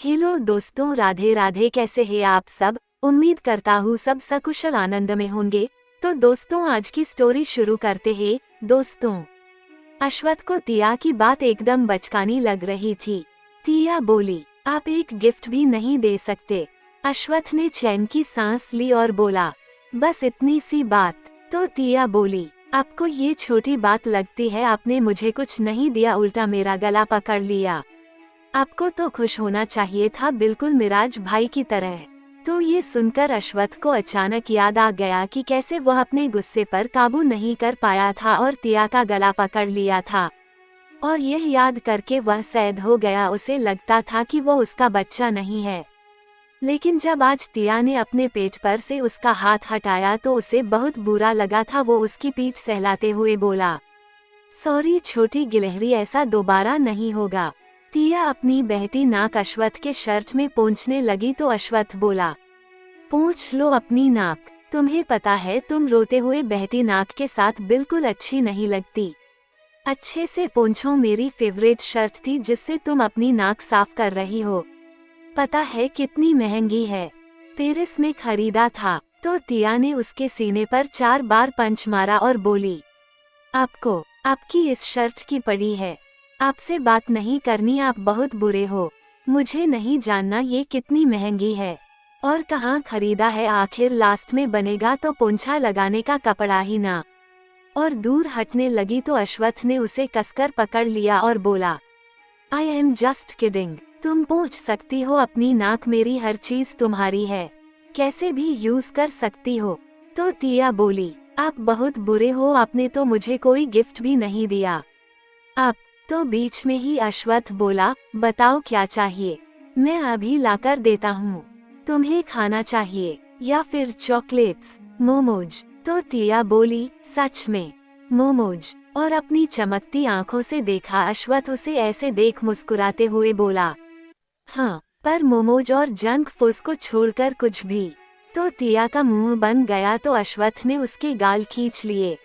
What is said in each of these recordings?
Hello दोस्तों, राधे राधे। कैसे हैं आप सब? उम्मीद करता हूँ सब सकुशल आनंद में होंगे। तो दोस्तों, आज की स्टोरी शुरू करते हैं। दोस्तों, अश्वथ को तिया की बात एकदम बचकानी लग रही थी। तिया बोली, आप एक गिफ्ट भी नहीं दे सकते? अश्वथ ने चैन की सांस ली और बोला, बस इतनी सी बात? तो तिया बोली, आपको ये छोटी बात लगती है? आपने मुझे कुछ नहीं दिया, उल्टा मेरा गला पकड़ लिया। आपको तो खुश होना चाहिए था, बिल्कुल मिराज भाई की तरह। तो ये सुनकर अश्वथ को अचानक याद आ गया कि कैसे वह अपने गुस्से पर काबू नहीं कर पाया था और तिया का गला पकड़ लिया था। और यह याद करके वह सैद हो गया। उसे लगता था कि वो उसका बच्चा नहीं है। लेकिन जब आज तिया ने अपने पेट पर से उसका हाथ हटाया तो उसे बहुत बुरा लगा था। वो उसकी पीठ सहलाते हुए बोला, सॉरी छोटी गिलहरी, ऐसा दोबारा नहीं होगा। तिया अपनी बहती नाक अश्वथ के शर्ट में पोंछने लगी तो अश्वथ बोला, पोंछ लो अपनी नाक। तुम्हें पता है तुम रोते हुए बहती नाक के साथ बिल्कुल अच्छी नहीं लगती। अच्छे से पोंछो, मेरी फेवरेट शर्ट थी जिससे तुम अपनी नाक साफ कर रही हो। पता है कितनी महंगी है? पेरिस में खरीदा था। तो तिया ने उसके सीने पर 4 बार पंच मारा और बोली, आपको आपकी इस शर्ट की पड़ी है। आपसे बात नहीं करनी, आप बहुत बुरे हो। मुझे नहीं जानना ये कितनी महंगी है और कहाँ खरीदा है। आखिर लास्ट में बनेगा तो पोंछा लगाने का कपड़ा ही ना। और दूर हटने लगी तो अश्वथ ने उसे कसकर पकड़ लिया और बोला, आई एम जस्ट किडिंग। तुम पोंछ सकती हो अपनी नाक, मेरी हर चीज तुम्हारी है, कैसे भी यूज कर सकती हो। तो तिया बोली, आप बहुत बुरे हो, आपने तो मुझे कोई गिफ्ट भी नहीं दिया। आप तो बीच में ही अश्वथ बोला, बताओ क्या चाहिए, मैं अभी लाकर देता हूँ। तुम्हें खाना चाहिए या फिर चॉकलेट्स, मोमोज? तो तिया बोली, सच में मोमोज? और अपनी चमकती आंखों से देखा अश्वथ उसे ऐसे देख मुस्कुराते हुए बोला, हाँ, पर मोमोज और जंक फूड को छोड़कर कुछ भी। तो तिया का मुंह बन गया तो अश्वथ ने उसके गाल खींच लिए।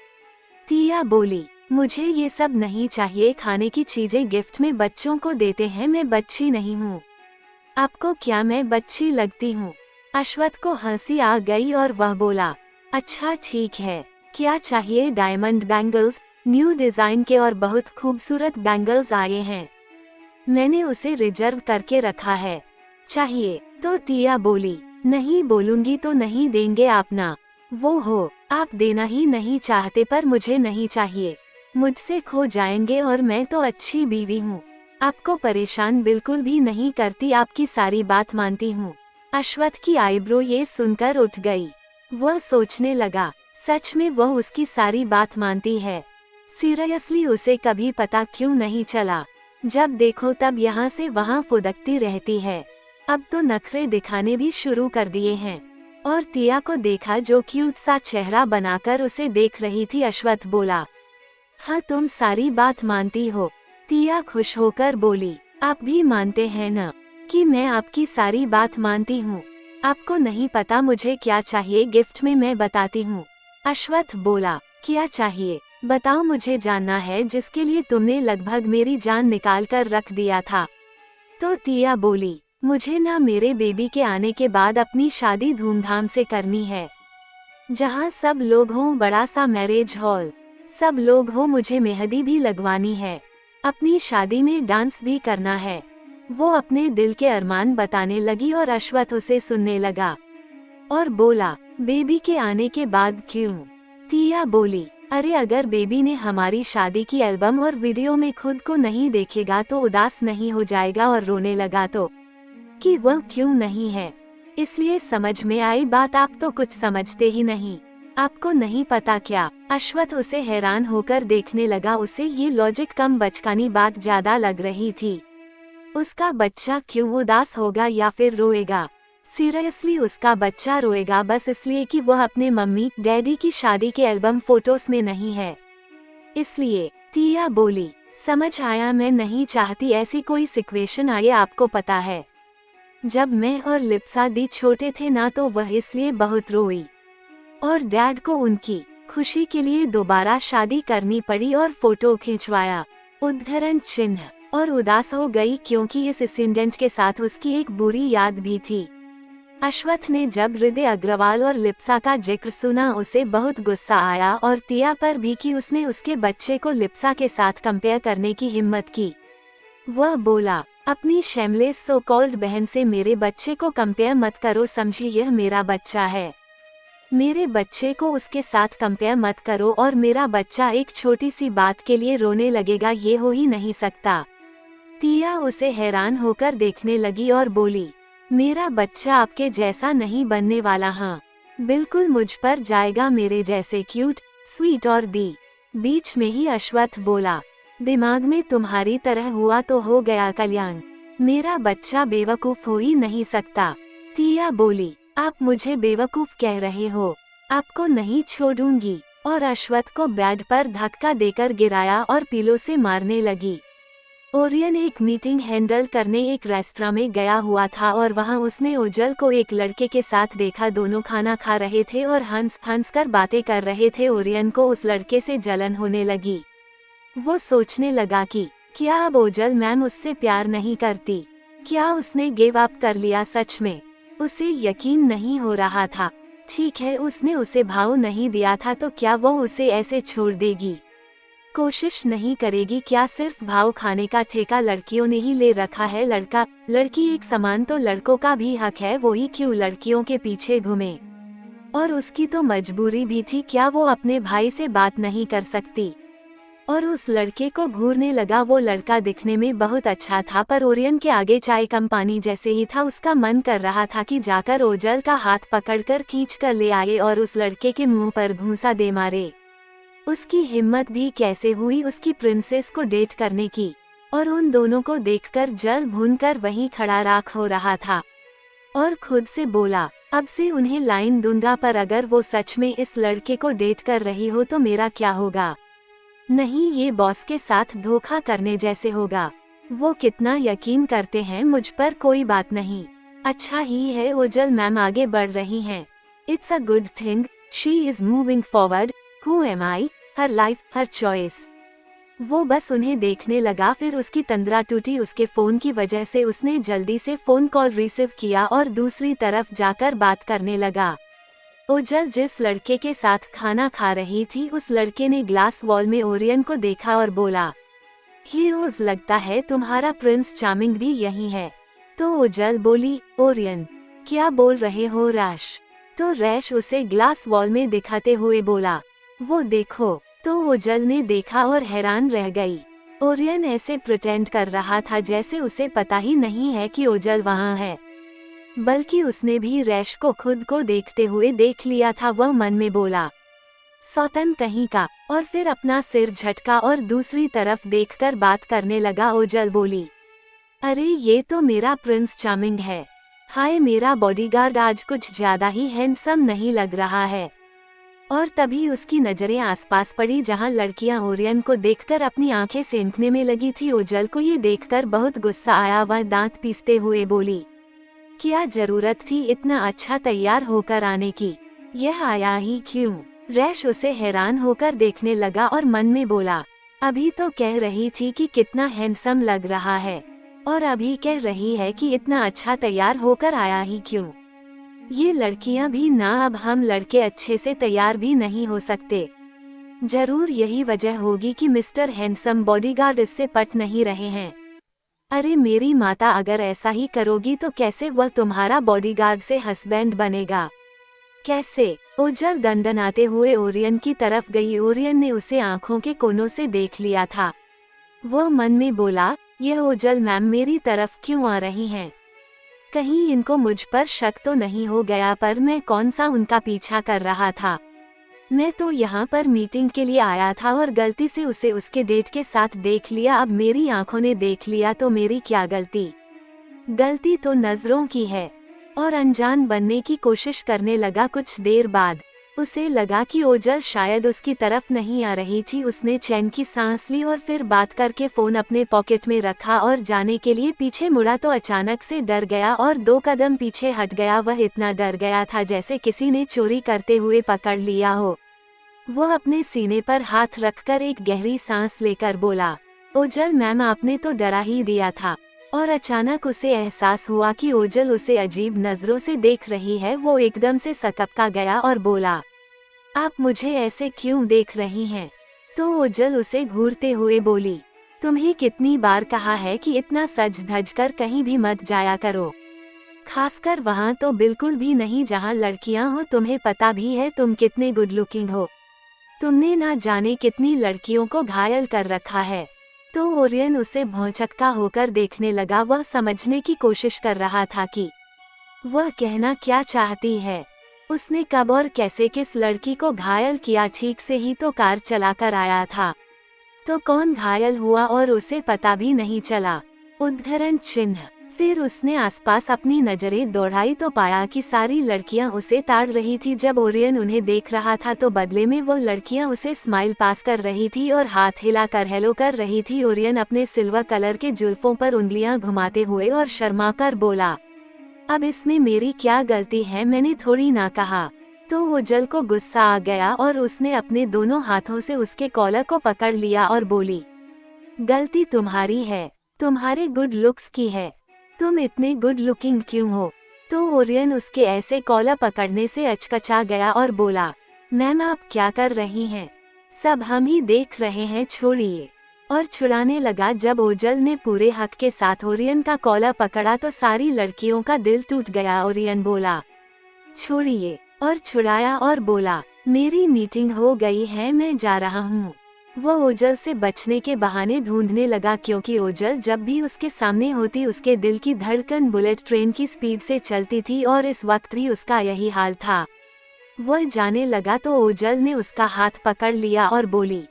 तिया बोली, मुझे ये सब नहीं चाहिए, खाने की चीजें गिफ्ट में बच्चों को देते हैं, मैं बच्ची नहीं हूँ। आपको क्या मैं बच्ची लगती हूँ? अश्वथ को हंसी आ गई और वह बोला, अच्छा ठीक है, क्या चाहिए? डायमंड बैंगल्स, न्यू डिजाइन के और बहुत खूबसूरत बैंगल्स आए हैं, मैंने उसे रिजर्व करके रखा है, चाहिए? तो तिया बोली, नहीं बोलूंगी तो नहीं देंगे आप ना। वो हो, आप देना ही नहीं चाहते, पर मुझे नहीं चाहिए, मुझसे खो जाएंगे और मैं तो अच्छी बीवी हूँ, आपको परेशान बिल्कुल भी नहीं करती, आपकी सारी बात मानती हूँ। अश्वथ की आईब्रो ये सुनकर उठ गई। वह सोचने लगा, सच में वह उसकी सारी बात मानती है? सीरियसली उसे कभी पता क्यों नहीं चला? जब देखो तब यहाँ से वहाँ फुदकती रहती है। अब तो नखरे दिखाने भी शुरू कर दिए हैं। और तिया को देखा जो क्यूट सा चेहरा बनाकर उसे देख रही थी। अश्वथ बोला, हाँ तुम सारी बात मानती हो? तिया खुश होकर बोली, आप भी मानते हैं न कि मैं आपकी सारी बात मानती हूँ? आपको नहीं पता मुझे क्या चाहिए गिफ्ट में, मैं बताती हूँ। अश्वथ बोला, क्या चाहिए बताओ, मुझे जानना है, जिसके लिए तुमने लगभग मेरी जान निकाल कर रख दिया था। तो तिया बोली, मुझे ना मेरे बेबी के आने के बाद अपनी शादी धूमधाम से करनी है, जहाँ सब लोग हों, बड़ा सा मैरिज हॉल, सब लोग हो, मुझे मेहंदी भी लगवानी है, अपनी शादी में डांस भी करना है। वो अपने दिल के अरमान बताने लगी और अश्वथ उसे सुनने लगा और बोला, बेबी के आने के बाद क्यों? तिया बोली, अरे अगर बेबी ने हमारी शादी की एल्बम और वीडियो में खुद को नहीं देखेगा तो उदास नहीं हो जाएगा और रोने लगा तो? कि वह क्यों नहीं है, इसलिए समझ में आई बात, आप तो कुछ समझते ही नहीं, आपको नहीं पता क्या? अश्वथ उसे हैरान होकर देखने लगा। उसे ये लॉजिक कम बचकानी बात ज्यादा लग रही थी। उसका बच्चा क्यों उदास होगा या फिर रोएगा? सीरियसली उसका बच्चा रोएगा बस इसलिए कि वह अपने मम्मी डैडी की शादी के एल्बम फोटोज में नहीं है, इसलिए। तिया बोली, समझ आया, मैं नहीं चाहती ऐसी कोई सिचुएशन आए। आपको पता है, जब मैं और लिप्सा दी छोटे थे ना, तो वह इसलिए बहुत रोई और डैड को उनकी खुशी के लिए दोबारा शादी करनी पड़ी और फोटो खिंचवाया। उद्धरण चिन्ह। और उदास हो गई क्योंकि इस इंसिडेंट के साथ उसकी एक बुरी याद भी थी। अश्वत्थ ने जब हृदय अग्रवाल और लिप्सा का जिक्र सुना उसे बहुत गुस्सा आया और तिया पर भी कि उसने उसके बच्चे को लिप्सा के साथ कंपेयर करने की हिम्मत की। वह बोला, अपनी शेमलेस सो कॉल्ड बहन से मेरे बच्चे को कंपेयर मत करो, समझी, यह मेरा बच्चा है। मेरे बच्चे को उसके साथ कंपेयर मत करो और मेरा बच्चा एक छोटी सी बात के लिए रोने लगेगा, ये हो ही नहीं सकता। तिया उसे हैरान होकर देखने लगी और बोली, मेरा बच्चा आपके जैसा नहीं बनने वाला, हाँ बिल्कुल मुझ पर जाएगा, मेरे जैसे क्यूट, स्वीट और दी। बीच में ही अश्वत्थ बोला, दिमाग में तुम्हारी तरह हुआ तो हो गया कल्याण, मेरा बच्चा बेवकूफ हो ही नहीं सकता। तिया बोली, आप मुझे बेवकूफ कह रहे हो, आपको नहीं छोड़ूंगी, और अश्वत्थ को बेड पर धक्का देकर गिराया और पिलो से मारने लगी। ओरियन एक मीटिंग हैंडल करने एक रेस्टोरेंट में गया हुआ था और वहां उसने ओजल को एक लड़के के साथ देखा। दोनों खाना खा रहे थे और हंस कर बातें कर रहे थे। ओरियन को उस लड़के से जलन होने लगी। वो सोचने लगा कि क्या अब ओजल मैम उससे प्यार नहीं करती, क्या उसने गिव अप कर लिया। सच में उसे यकीन नहीं हो रहा था। ठीक है, उसने उसे भाव नहीं दिया था तो क्या वो उसे ऐसे छोड़ देगी, कोशिश नहीं करेगी। क्या सिर्फ भाव खाने का ठेका लड़कियों ने ही ले रखा है? लड़का लड़की एक समान तो लड़कों का भी हक है, वो ही क्यों लड़कियों के पीछे घूमे। और उसकी तो मजबूरी भी थी, क्या वो अपने भाई से बात नहीं कर सकती। और उस लड़के को घूरने लगा। वो लड़का दिखने में बहुत अच्छा था पर ओरियन के आगे चाय कम पानी जैसे ही था। उसका मन कर रहा था कि जाकर ओजल का हाथ पकड़कर खींच कर ले आए और उस लड़के के मुंह पर घूंसा दे मारे। उसकी हिम्मत भी कैसे हुई उसकी प्रिंसेस को डेट करने की। और उन दोनों को देखकर जल भूनकर वहीं खड़ा राख हो रहा था और खुद से बोला, अब से उन्हें लाइन दूंगा, पर अगर वो सच में इस लड़के को डेट कर रही हो तो मेरा क्या होगा? नहीं, ये बॉस के साथ धोखा करने जैसे होगा। वो कितना यकीन करते हैं मुझ पर, कोई बात नहीं, अच्छा ही है ओजल मैम आगे बढ़ रही हैं। It's a good thing, she is moving forward, who am I, her life her choice. वो बस उन्हें देखने लगा, फिर उसकी तंद्रा टूटी उसके फोन की वजह से। उसने जल्दी से फोन कॉल रिसीव किया और दूसरी तरफ जाकर बात करने लगा। ओजल जिस लड़के के साथ खाना खा रही थी उस लड़के ने ग्लास वॉल में ओरियन को देखा और बोला, हीरोज, लगता है तुम्हारा प्रिंस चार्मिंग भी यही है। तो ओजल बोली, ओरियन क्या बोल रहे हो रैश? तो रैश उसे ग्लास वॉल में दिखाते हुए बोला, वो देखो। तो ओजल ने देखा और हैरान रह गई। ओरियन ऐसे प्रिटेंड कर रहा था जैसे उसे पता ही नहीं है कि ओजल वहाँ है, बल्कि उसने भी रैश को खुद को देखते हुए देख लिया था। वह मन में बोला, सौतन कहीं का, और फिर अपना सिर झटका और दूसरी तरफ देखकर बात करने लगा। ओजल बोली, अरे ये तो मेरा प्रिंस चार्मिंग है। हाय, मेरा बॉडीगार्ड आज कुछ ज्यादा ही हैंडसम नहीं लग रहा है। और तभी उसकी नजरें आसपास पड़ी जहां लड़कियां ओरियन को देखकर अपनी आंखें सेंकने में लगी थी। ओजल को ये देखकर बहुत गुस्सा आया। वह दांत पीसते हुए बोली, क्या जरूरत थी इतना अच्छा तैयार होकर आने की? यह आया ही क्यों? रैश उसे हैरान होकर देखने लगा और मन में बोला, अभी तो कह रही थी कि कितना हैंडसम लग रहा है और अभी कह रही है कि इतना अच्छा तैयार होकर आया ही क्यों? ये लड़कियां भी ना, अब हम लड़के अच्छे से तैयार भी नहीं हो सकते। जरूर यही वजह होगी कि मिस्टर हैंडसम बॉडीगार्ड इससे पट नहीं रहे हैं। अरे मेरी माता, अगर ऐसा ही करोगी तो कैसे वह तुम्हारा बॉडीगार्ड से हस्बैंड बनेगा? कैसे? ओजल दंदनाते हुए ओरियन की तरफ गई। ओरियन ने उसे आंखों के कोनों से देख लिया था। वह मन में बोला, यह ओजल मैम मेरी तरफ क्यों आ रही हैं? कहीं इनको मुझ पर शक तो नहीं हो गया? पर मैं कौन सा उनका पीछा कर रहा था? मैं तो यहाँ पर मीटिंग के लिए आया था और गलती से उसे उसके डेट के साथ देख लिया। अब मेरी आंखों ने देख लिया तो मेरी क्या गलती? गलती तो नजरों की है। और अनजान बनने की कोशिश करने लगा। कुछ देर बाद उसे लगा कि ओजल शायद उसकी तरफ नहीं आ रही थी। उसने चैन की सांस ली और फिर बात करके फोन अपने पॉकेट में रखा और जाने के लिए पीछे मुड़ा तो अचानक से डर गया और 2 कदम पीछे हट गया। वह इतना डर गया था जैसे किसी ने चोरी करते हुए पकड़ लिया हो। वह अपने सीने पर हाथ रखकर एक गहरी सांस लेकर बोला, ओजल मैम आपने तो डरा ही दिया था। और अचानक उसे एहसास हुआ कि ओजल उसे अजीब नजरों से देख रही है। वो एकदम से सकपका गया और बोला, आप मुझे ऐसे क्यों देख रही हैं? तो ओजल उसे घूरते हुए बोली, तुम्हें कितनी बार कहा है कि इतना सज धज कर कहीं भी मत जाया करो, खासकर वहाँ तो बिल्कुल भी नहीं जहाँ लड़कियाँ हो। तुम्हें पता भी है तुम कितने गुड लुकिंग हो। तुमने ना जाने कितनी लड़कियों को घायल कर रखा है। तो ओरियन उसे भौचक्का होकर देखने लगा। वह समझने की कोशिश कर रहा था कि वह कहना क्या चाहती है। उसने कब और कैसे किस लड़की को घायल किया? ठीक से ही तो कार चलाकर आया था, तो कौन घायल हुआ और उसे पता भी नहीं चला। उद्धरण चिन्ह। फिर उसने आसपास अपनी नजरें दौड़ाई तो पाया कि सारी लड़कियां उसे ताड़ रही थी। जब ओरियन उन्हें देख रहा था तो बदले में वो लड़कियां उसे स्माइल पास कर रही थी और हाथ हिलाकर हेलो कर रही थी। ओरियन अपने सिल्वर कलर के जुल्फों पर उंगलियां घुमाते हुए और शर्माकर बोला, अब इसमें मेरी क्या गलती है? मैंने थोड़ी ना कहा। तो ओजल को गुस्सा आ गया और उसने अपने दोनों हाथों से उसके कॉलर को पकड़ लिया और बोली, गलती तुम्हारी है, तुम्हारे गुड लुक्स की है। तुम इतने गुड लुकिंग क्यों हो? तो ओरियन उसके ऐसे कॉलर पकड़ने से अचकचा गया और बोला, मैम आप क्या कर रही हैं? सब हम ही देख रहे हैं, छोड़िए। और छुड़ाने लगा। जब ओजल ने पूरे हक के साथ ओरियन का कॉलर पकड़ा तो सारी लड़कियों का दिल टूट गया। ओरियन बोला, छोड़िए, और छुड़ाया और बोला, मेरी मीटिंग हो गई है, मैं जा रहा हूँ। वो ओजल से बचने के बहाने ढूंढने लगा, क्योंकि ओजल जब भी उसके सामने होती उसके दिल की धड़कन बुलेट ट्रेन की स्पीड से चलती थी और इस वक्त भी उसका यही हाल था। वह जाने लगा तो ओजल ने उसका हाथ पकड़ लिया और बोली,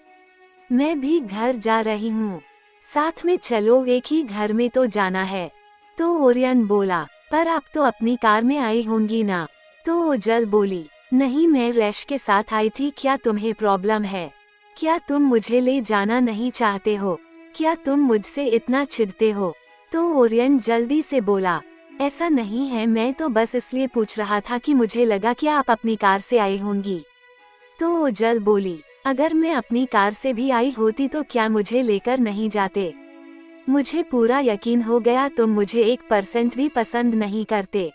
मैं भी घर जा रही हूँ, साथ में चलो, एक ही घर में तो जाना है। तो ओरियन बोला, पर आप तो अपनी कार में आई होंगी ना? तो ओजल बोली, नहीं, मैं रैश के साथ आई थी। क्या तुम्हें प्रॉब्लम है? क्या तुम मुझे ले जाना नहीं चाहते हो? क्या तुम मुझसे इतना चिढ़ते हो? तो ओरियन जल्दी से बोला, ऐसा नहीं है, मैं तो बस इसलिए पूछ रहा था कि मुझे लगा कि आप अपनी कार से आई होंगी। तो ओजल बोली, अगर मैं अपनी कार से भी आई होती तो क्या मुझे लेकर नहीं जाते? मुझे पूरा यकीन हो गया तुम मुझे 1% भी पसंद नहीं करते।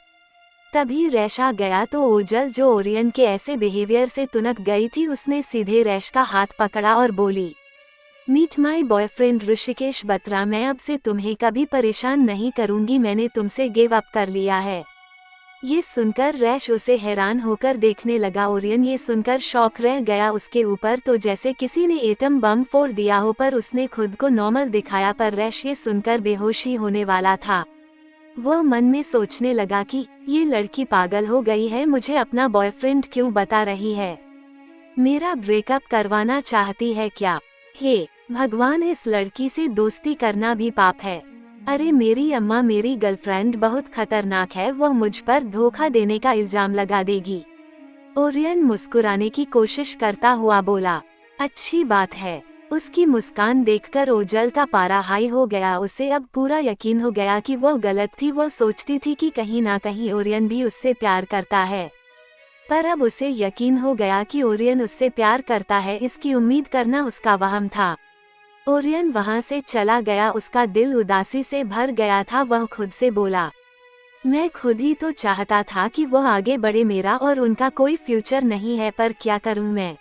तभी रैश आ गया तो ओजल, जो ओरियन के ऐसे बिहेवियर से तुनक गई थी, उसने सीधे रैश का हाथ पकड़ा और बोली, meet my boyfriend Rishikesh Batra, मैं अब से तुम्हें कभी परेशान नहीं करूंगी, मैंने तुमसे गिव अप कर लिया है। ये सुनकर रैश उसे हैरान होकर देखने लगा। ओरियन ये सुनकर शॉक रह गया उसके ऊपर, तो जैसे किसी ने एटम बम फोड़ दिया हो, पर उसने खुद को नॉर्मल दिखाया। पर रैश ये सुनकर बेहोश ही होने वाला था। वह मन में सोचने लगा कि ये लड़की पागल हो गई है, मुझे अपना बॉयफ्रेंड क्यों बता रही है? मेरा ब्रेकअप करवाना चाहती है क्या? हे भगवान, इस लड़की से दोस्ती करना भी पाप है। अरे मेरी अम्मा, मेरी गर्लफ्रेंड बहुत खतरनाक है, वह मुझ पर धोखा देने का इल्जाम लगा देगी। ओरियन मुस्कुराने की कोशिश करता हुआ बोला, अच्छी बात है। उसकी मुस्कान देखकर ओजल का पारा हाई हो गया। उसे अब पूरा यकीन हो गया कि वह गलत थी। वह सोचती थी कि कहीं ना कहीं ओरियन भी उससे प्यार करता है, पर अब उसे यकीन हो गया कि ओरियन उससे प्यार करता है। इसकी उम्मीद करना उसका वहम था। ओरियन वहां से चला गया। उसका दिल उदासी से भर गया था। वह खुद से बोला, मैं खुद ही तो चाहता था कि वह आगे बढ़े, मेरा और उनका कोई फ्यूचर नहीं है, पर क्या करूं मैं?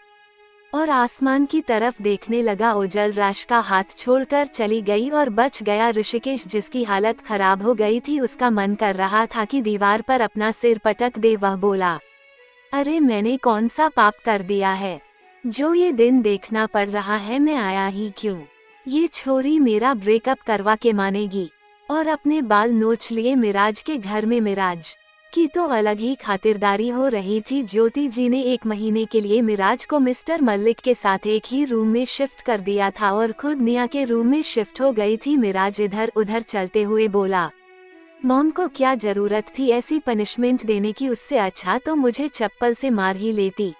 और आसमान की तरफ देखने लगा। ओजल रैश का हाथ छोड़कर चली गई और बच गया ऋषिकेश, जिसकी हालत खराब हो गई थी। उसका मन कर रहा था कि दीवार पर अपना सिर पटक दे। वह बोला, अरे मैंने कौन सा पाप कर दिया है जो ये दिन देखना पड़ रहा है? मैं आया ही क्यों? ये छोरी मेरा ब्रेकअप करवा के मानेगी। और अपने बाल नोच लिए मिराज के घर में। मिराज की तो अलग ही खातिरदारी हो रही थी। ज्योति जी ने 1 महीने के लिए मिराज को मिस्टर मल्लिक के साथ एक ही रूम में शिफ्ट कर दिया था और खुद निया के रूम में शिफ्ट हो गई थी। मिराज इधर उधर चलते हुए बोला, मॉम को क्या जरूरत थी ऐसी पनिशमेंट देने की? उससे अच्छा तो मुझे चप्पल से मार ही लेती,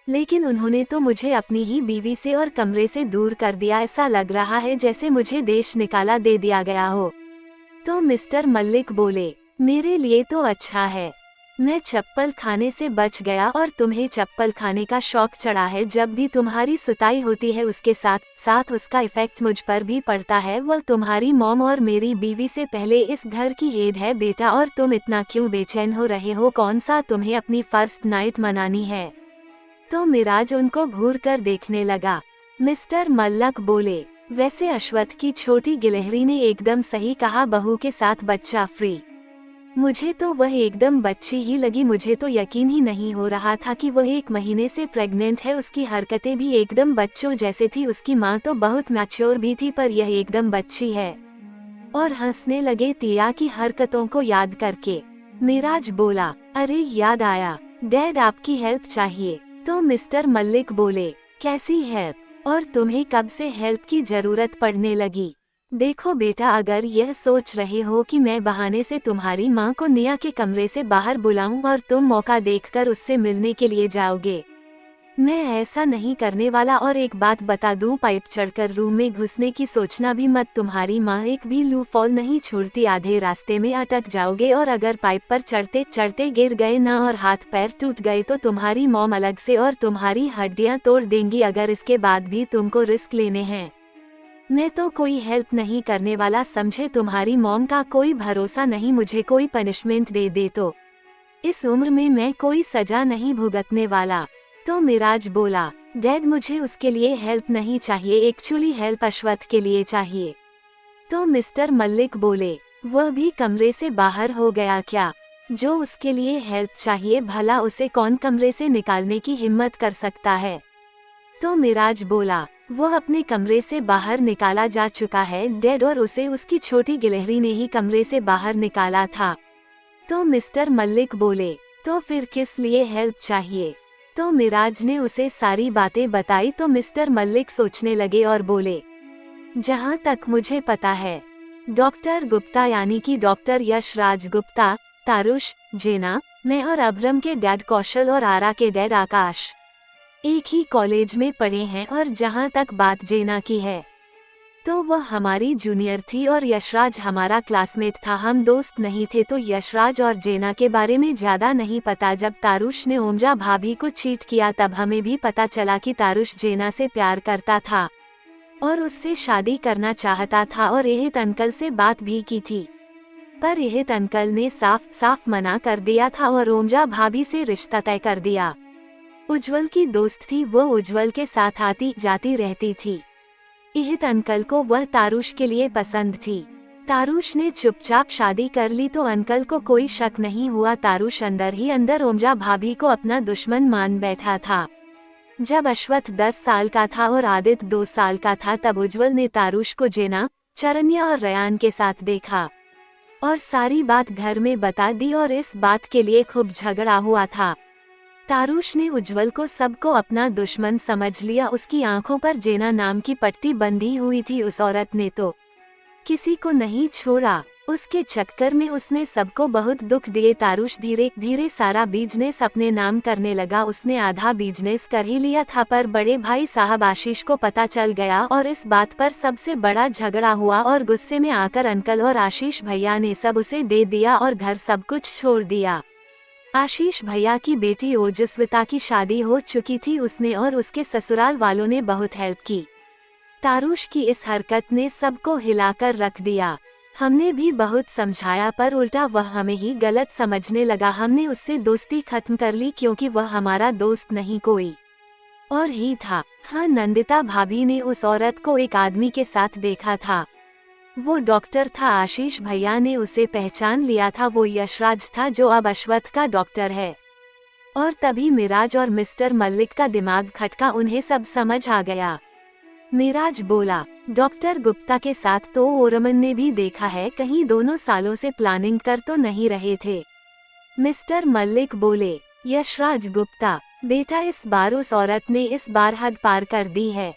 लेकिन उन्होंने तो मुझे अपनी ही बीवी से और कमरे से दूर कर दिया। ऐसा लग रहा है जैसे मुझे देश निकाला दे दिया गया हो। तो मिस्टर मल्लिक बोले, मेरे लिए तो अच्छा है, मैं चप्पल खाने से बच गया और तुम्हें चप्पल खाने का शौक चढ़ा है। जब भी तुम्हारी सुताई होती है उसके साथ साथ उसका इफेक्ट मुझ पर भी पड़ता है। वो तुम्हारी मॉम और मेरी बीवी से पहले इस घर की हेड है बेटा। और तुम इतना क्यों बेचैन हो रहे हो? कौन सा तुम्हें अपनी फर्स्ट नाइट मनानी है? तो मिराज उनको घूर कर देखने लगा। मिस्टर मल्लक बोले, वैसे अश्वथ की छोटी गिलहरी ने एकदम सही कहा, बहू के साथ बच्चा फ्री। मुझे तो वह एकदम बच्ची ही लगी। मुझे तो यकीन ही नहीं हो रहा था कि वह 1 महीने से प्रेग्नेंट है। उसकी हरकतें भी एकदम बच्चों जैसे थी। उसकी माँ तो बहुत मैच्योर भी थी, पर यह एकदम बच्ची है। और हंसने लगे तिया की हरकतों को याद करके। मिराज बोला, अरे याद आया डैड, आपकी हेल्प चाहिए। तो मिस्टर मल्लिक बोले, कैसी हेल्प? और तुम्हें कब से हेल्प की जरूरत पड़ने लगी? देखो बेटा, अगर यह सोच रहे हो कि मैं बहाने से तुम्हारी माँ को निया के कमरे से बाहर बुलाऊं और तुम मौका देखकर उससे मिलने के लिए जाओगे, मैं ऐसा नहीं करने वाला। और एक बात बता दूं, पाइप चढ़कर रूम में घुसने की सोचना भी मत। तुम्हारी माँ एक भी लू फॉल नहीं छोड़ती। आधे रास्ते में अटक जाओगे और अगर पाइप पर चढ़ते चढ़ते गिर गए ना और हाथ पैर टूट गए तो तुम्हारी मॉम अलग से और तुम्हारी हड्डियां तोड़ देंगी। अगर इसके बाद भी तुमको रिस्क लेने हैं, मैं तो कोई हेल्प नहीं करने वाला, समझे? तुम्हारी मॉम का कोई भरोसा नहीं। मुझे कोई पनिशमेंट दे दे तो इस उम्र में मैं कोई सजा नहीं भुगतने वाला। तो मिराज बोला, डैड मुझे उसके लिए हेल्प नहीं चाहिए, एक्चुअली हेल्प अश्वथ के लिए चाहिए। तो मिस्टर मल्लिक बोले, वह भी कमरे से बाहर हो गया क्या? जो उसके लिए हेल्प चाहिए, भला उसे कौन कमरे से निकालने की हिम्मत कर सकता है? तो मिराज बोला, वह अपने कमरे से बाहर निकाला जा चुका है डैड, और उसे उसकी छोटी गिलहरी ने ही कमरे से बाहर निकाला था। तो मिस्टर मल्लिक बोले, तो फिर किस लिए हेल्प चाहिए? तो मिराज ने उसे सारी बातें बताई। तो मिस्टर मल्लिक सोचने लगे और बोले, जहाँ तक मुझे पता है, डॉक्टर गुप्ता यानी कि डॉक्टर यशराज गुप्ता, तारुष, जेना, मैं और अभ्रम के डैड कौशल और आरा के डैड आकाश एक ही कॉलेज में पढ़े हैं। और जहाँ तक बात जेना की है, तो वह हमारी जूनियर थी और यशराज हमारा क्लासमेट था। हम दोस्त नहीं थे, तो यशराज और जेना के बारे में ज्यादा नहीं पता। जब तारुष ने ओमजा भाभी को चीट किया तब हमें भी पता चला कि तारुष जेना से प्यार करता था और उससे शादी करना चाहता था। और एहित अंकल से बात भी की थी, पर एहित अंकल ने साफ साफ मना कर दिया था और ओमजा भाभी से रिश्ता तय कर दिया। उज्जवल की दोस्त थी, वो उज्जवल के साथ आती जाती रहती थी। इहित अंकल को वह तारुष के लिए पसंद थी। तारुष ने चुपचाप शादी कर ली तो अंकल को कोई शक नहीं हुआ। तारुष अंदर ही अंदर ओमजा भाभी को अपना दुश्मन मान बैठा था। जब अश्वथ 10 साल का था और आदित्य 2 साल का था, तब उज्जवल ने तारुष को जेना, चरन्या और रयान के साथ देखा और सारी बात घर में बता दी और इस बात के लिए खूब झगड़ा हुआ था। तारुष ने उज्जवल को सबको अपना दुश्मन समझ लिया। उसकी आंखों पर जेना नाम की पट्टी बंधी हुई थी। उस औरत ने तो किसी को नहीं छोड़ा। उसके चक्कर में उसने सबको बहुत दुख दिए। तारुष धीरे धीरे सारा बिजनेस अपने नाम करने लगा। उसने आधा बिजनेस कर ही लिया था, पर बड़े भाई साहब आशीष को पता चल गया और इस बात पर सबसे बड़ा झगड़ा हुआ और गुस्से में आकर अंकल और आशीष भैया ने सब उसे दे दिया और घर सब कुछ छोड़ दिया। आशीष भैया की बेटी ओजस्विता की शादी हो चुकी थी। उसने और उसके ससुराल वालों ने बहुत हेल्प की। तारुष की इस हरकत ने सबको हिलाकर रख दिया। हमने भी बहुत समझाया, पर उल्टा वह हमें ही गलत समझने लगा। हमने उससे दोस्ती खत्म कर ली क्योंकि वह हमारा दोस्त नहीं कोई और ही था। हाँ, नंदिता भाभी ने उस औरत को एक आदमी के साथ देखा था। वो डॉक्टर था। आशीष भैया ने उसे पहचान लिया था। वो यशराज था जो अब अश्वथ का डॉक्टर है। और तभी मिराज और मिस्टर मल्लिक का दिमाग खटका। उन्हें सब समझ आ गया। मिराज बोला, डॉक्टर गुप्ता के साथ तो ओरमन ने भी देखा है, कहीं दोनों सालों से प्लानिंग कर तो नहीं रहे थे। मिस्टर मल्लिक बोले, यशराज गुप्ता बेटा, इस बार उस औरत ने इस बार हद पार कर दी है।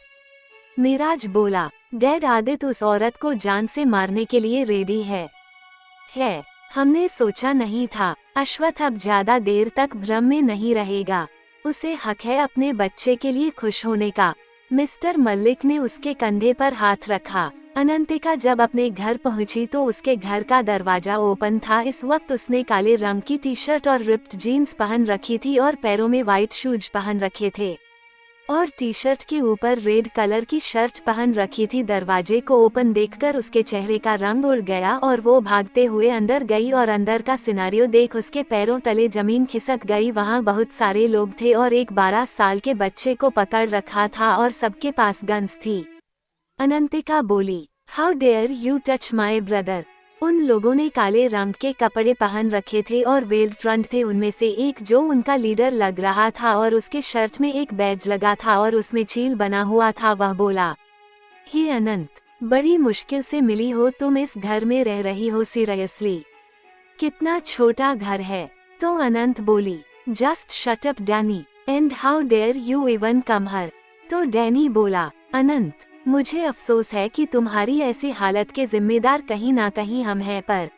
मिराज बोला, डैड आदित्य उस औरत को जान से मारने के लिए रेडी है। हमने सोचा नहीं था। अश्वथ अब ज्यादा देर तक भ्रम में नहीं रहेगा। उसे हक है अपने बच्चे के लिए खुश होने का। मिस्टर मल्लिक ने उसके कंधे पर हाथ रखा। अनंतिका जब अपने घर पहुंची तो उसके घर का दरवाजा ओपन था। इस वक्त उसने काले रंग की टी शर्ट और रिप्ड जीन्स पहन रखी थी और पैरों में वाइट शूज पहन रखे थे और टी शर्ट के ऊपर रेड कलर की शर्ट पहन रखी थी। दरवाजे को ओपन देखकर उसके चेहरे का रंग उड़ गया और वो भागते हुए अंदर गई और अंदर का सिनारियो देख उसके पैरों तले जमीन खिसक गई। वहाँ बहुत सारे लोग थे और एक 12 साल के बच्चे को पकड़ रखा था और सबके पास गन्स थी। अनंतिका बोली, how dare you touch my brother. उन लोगों ने काले रंग के कपड़े पहन रखे थे और वेल ट्रंड थे। उनमें से एक जो उनका लीडर लग रहा था और उसके शर्ट में एक बैज लगा था और उसमें चील बना हुआ था, वह बोला, हे अनंत, बड़ी मुश्किल से मिली हो तुम, इस घर में रह रही हो सीरियसली? कितना छोटा घर है। तो अनंत बोली, just shut up Danny, and how dare you even come here. तो डैनी बोला, अनंत, मुझे अफसोस है कि तुम्हारी ऐसी हालत के जिम्मेदार कहीं ना कहीं हम हैं, पर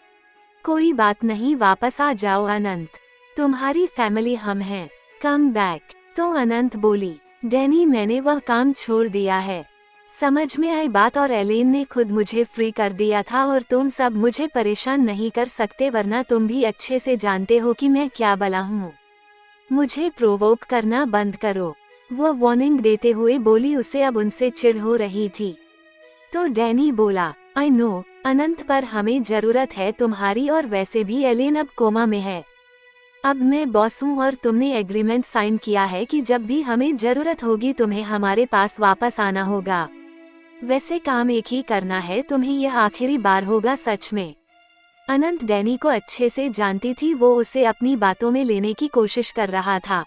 कोई बात नहीं, वापस आ जाओ अनंत, तुम्हारी फैमिली हम हैं, कम बैक। तो अनंत बोली, डैनी, मैंने वह काम छोड़ दिया है, समझ में आई बात, और एलेन ने खुद मुझे फ्री कर दिया था और तुम सब मुझे परेशान नहीं कर सकते, वरना तुम भी अच्छे से जानते हो कि मैं क्या बला हूँ। मुझे प्रोवोक करना बंद करो। वो वार्निंग देते हुए बोली। उसे अब उनसे चिढ़ हो रही थी। तो डैनी बोला, आई नो अनंत, पर हमें जरूरत है तुम्हारी, और वैसे भी एलेन अब कोमा में है। अब मैं बॉस हूँ और तुमने एग्रीमेंट साइन किया है कि जब भी हमें जरूरत होगी तुम्हें हमारे पास वापस आना होगा। वैसे काम एक ही करना है तुम्हें, यह आखिरी बार होगा सच में। अनंत डैनी को अच्छे से जानती थी, वो उसे अपनी बातों में लेने की कोशिश कर रहा था,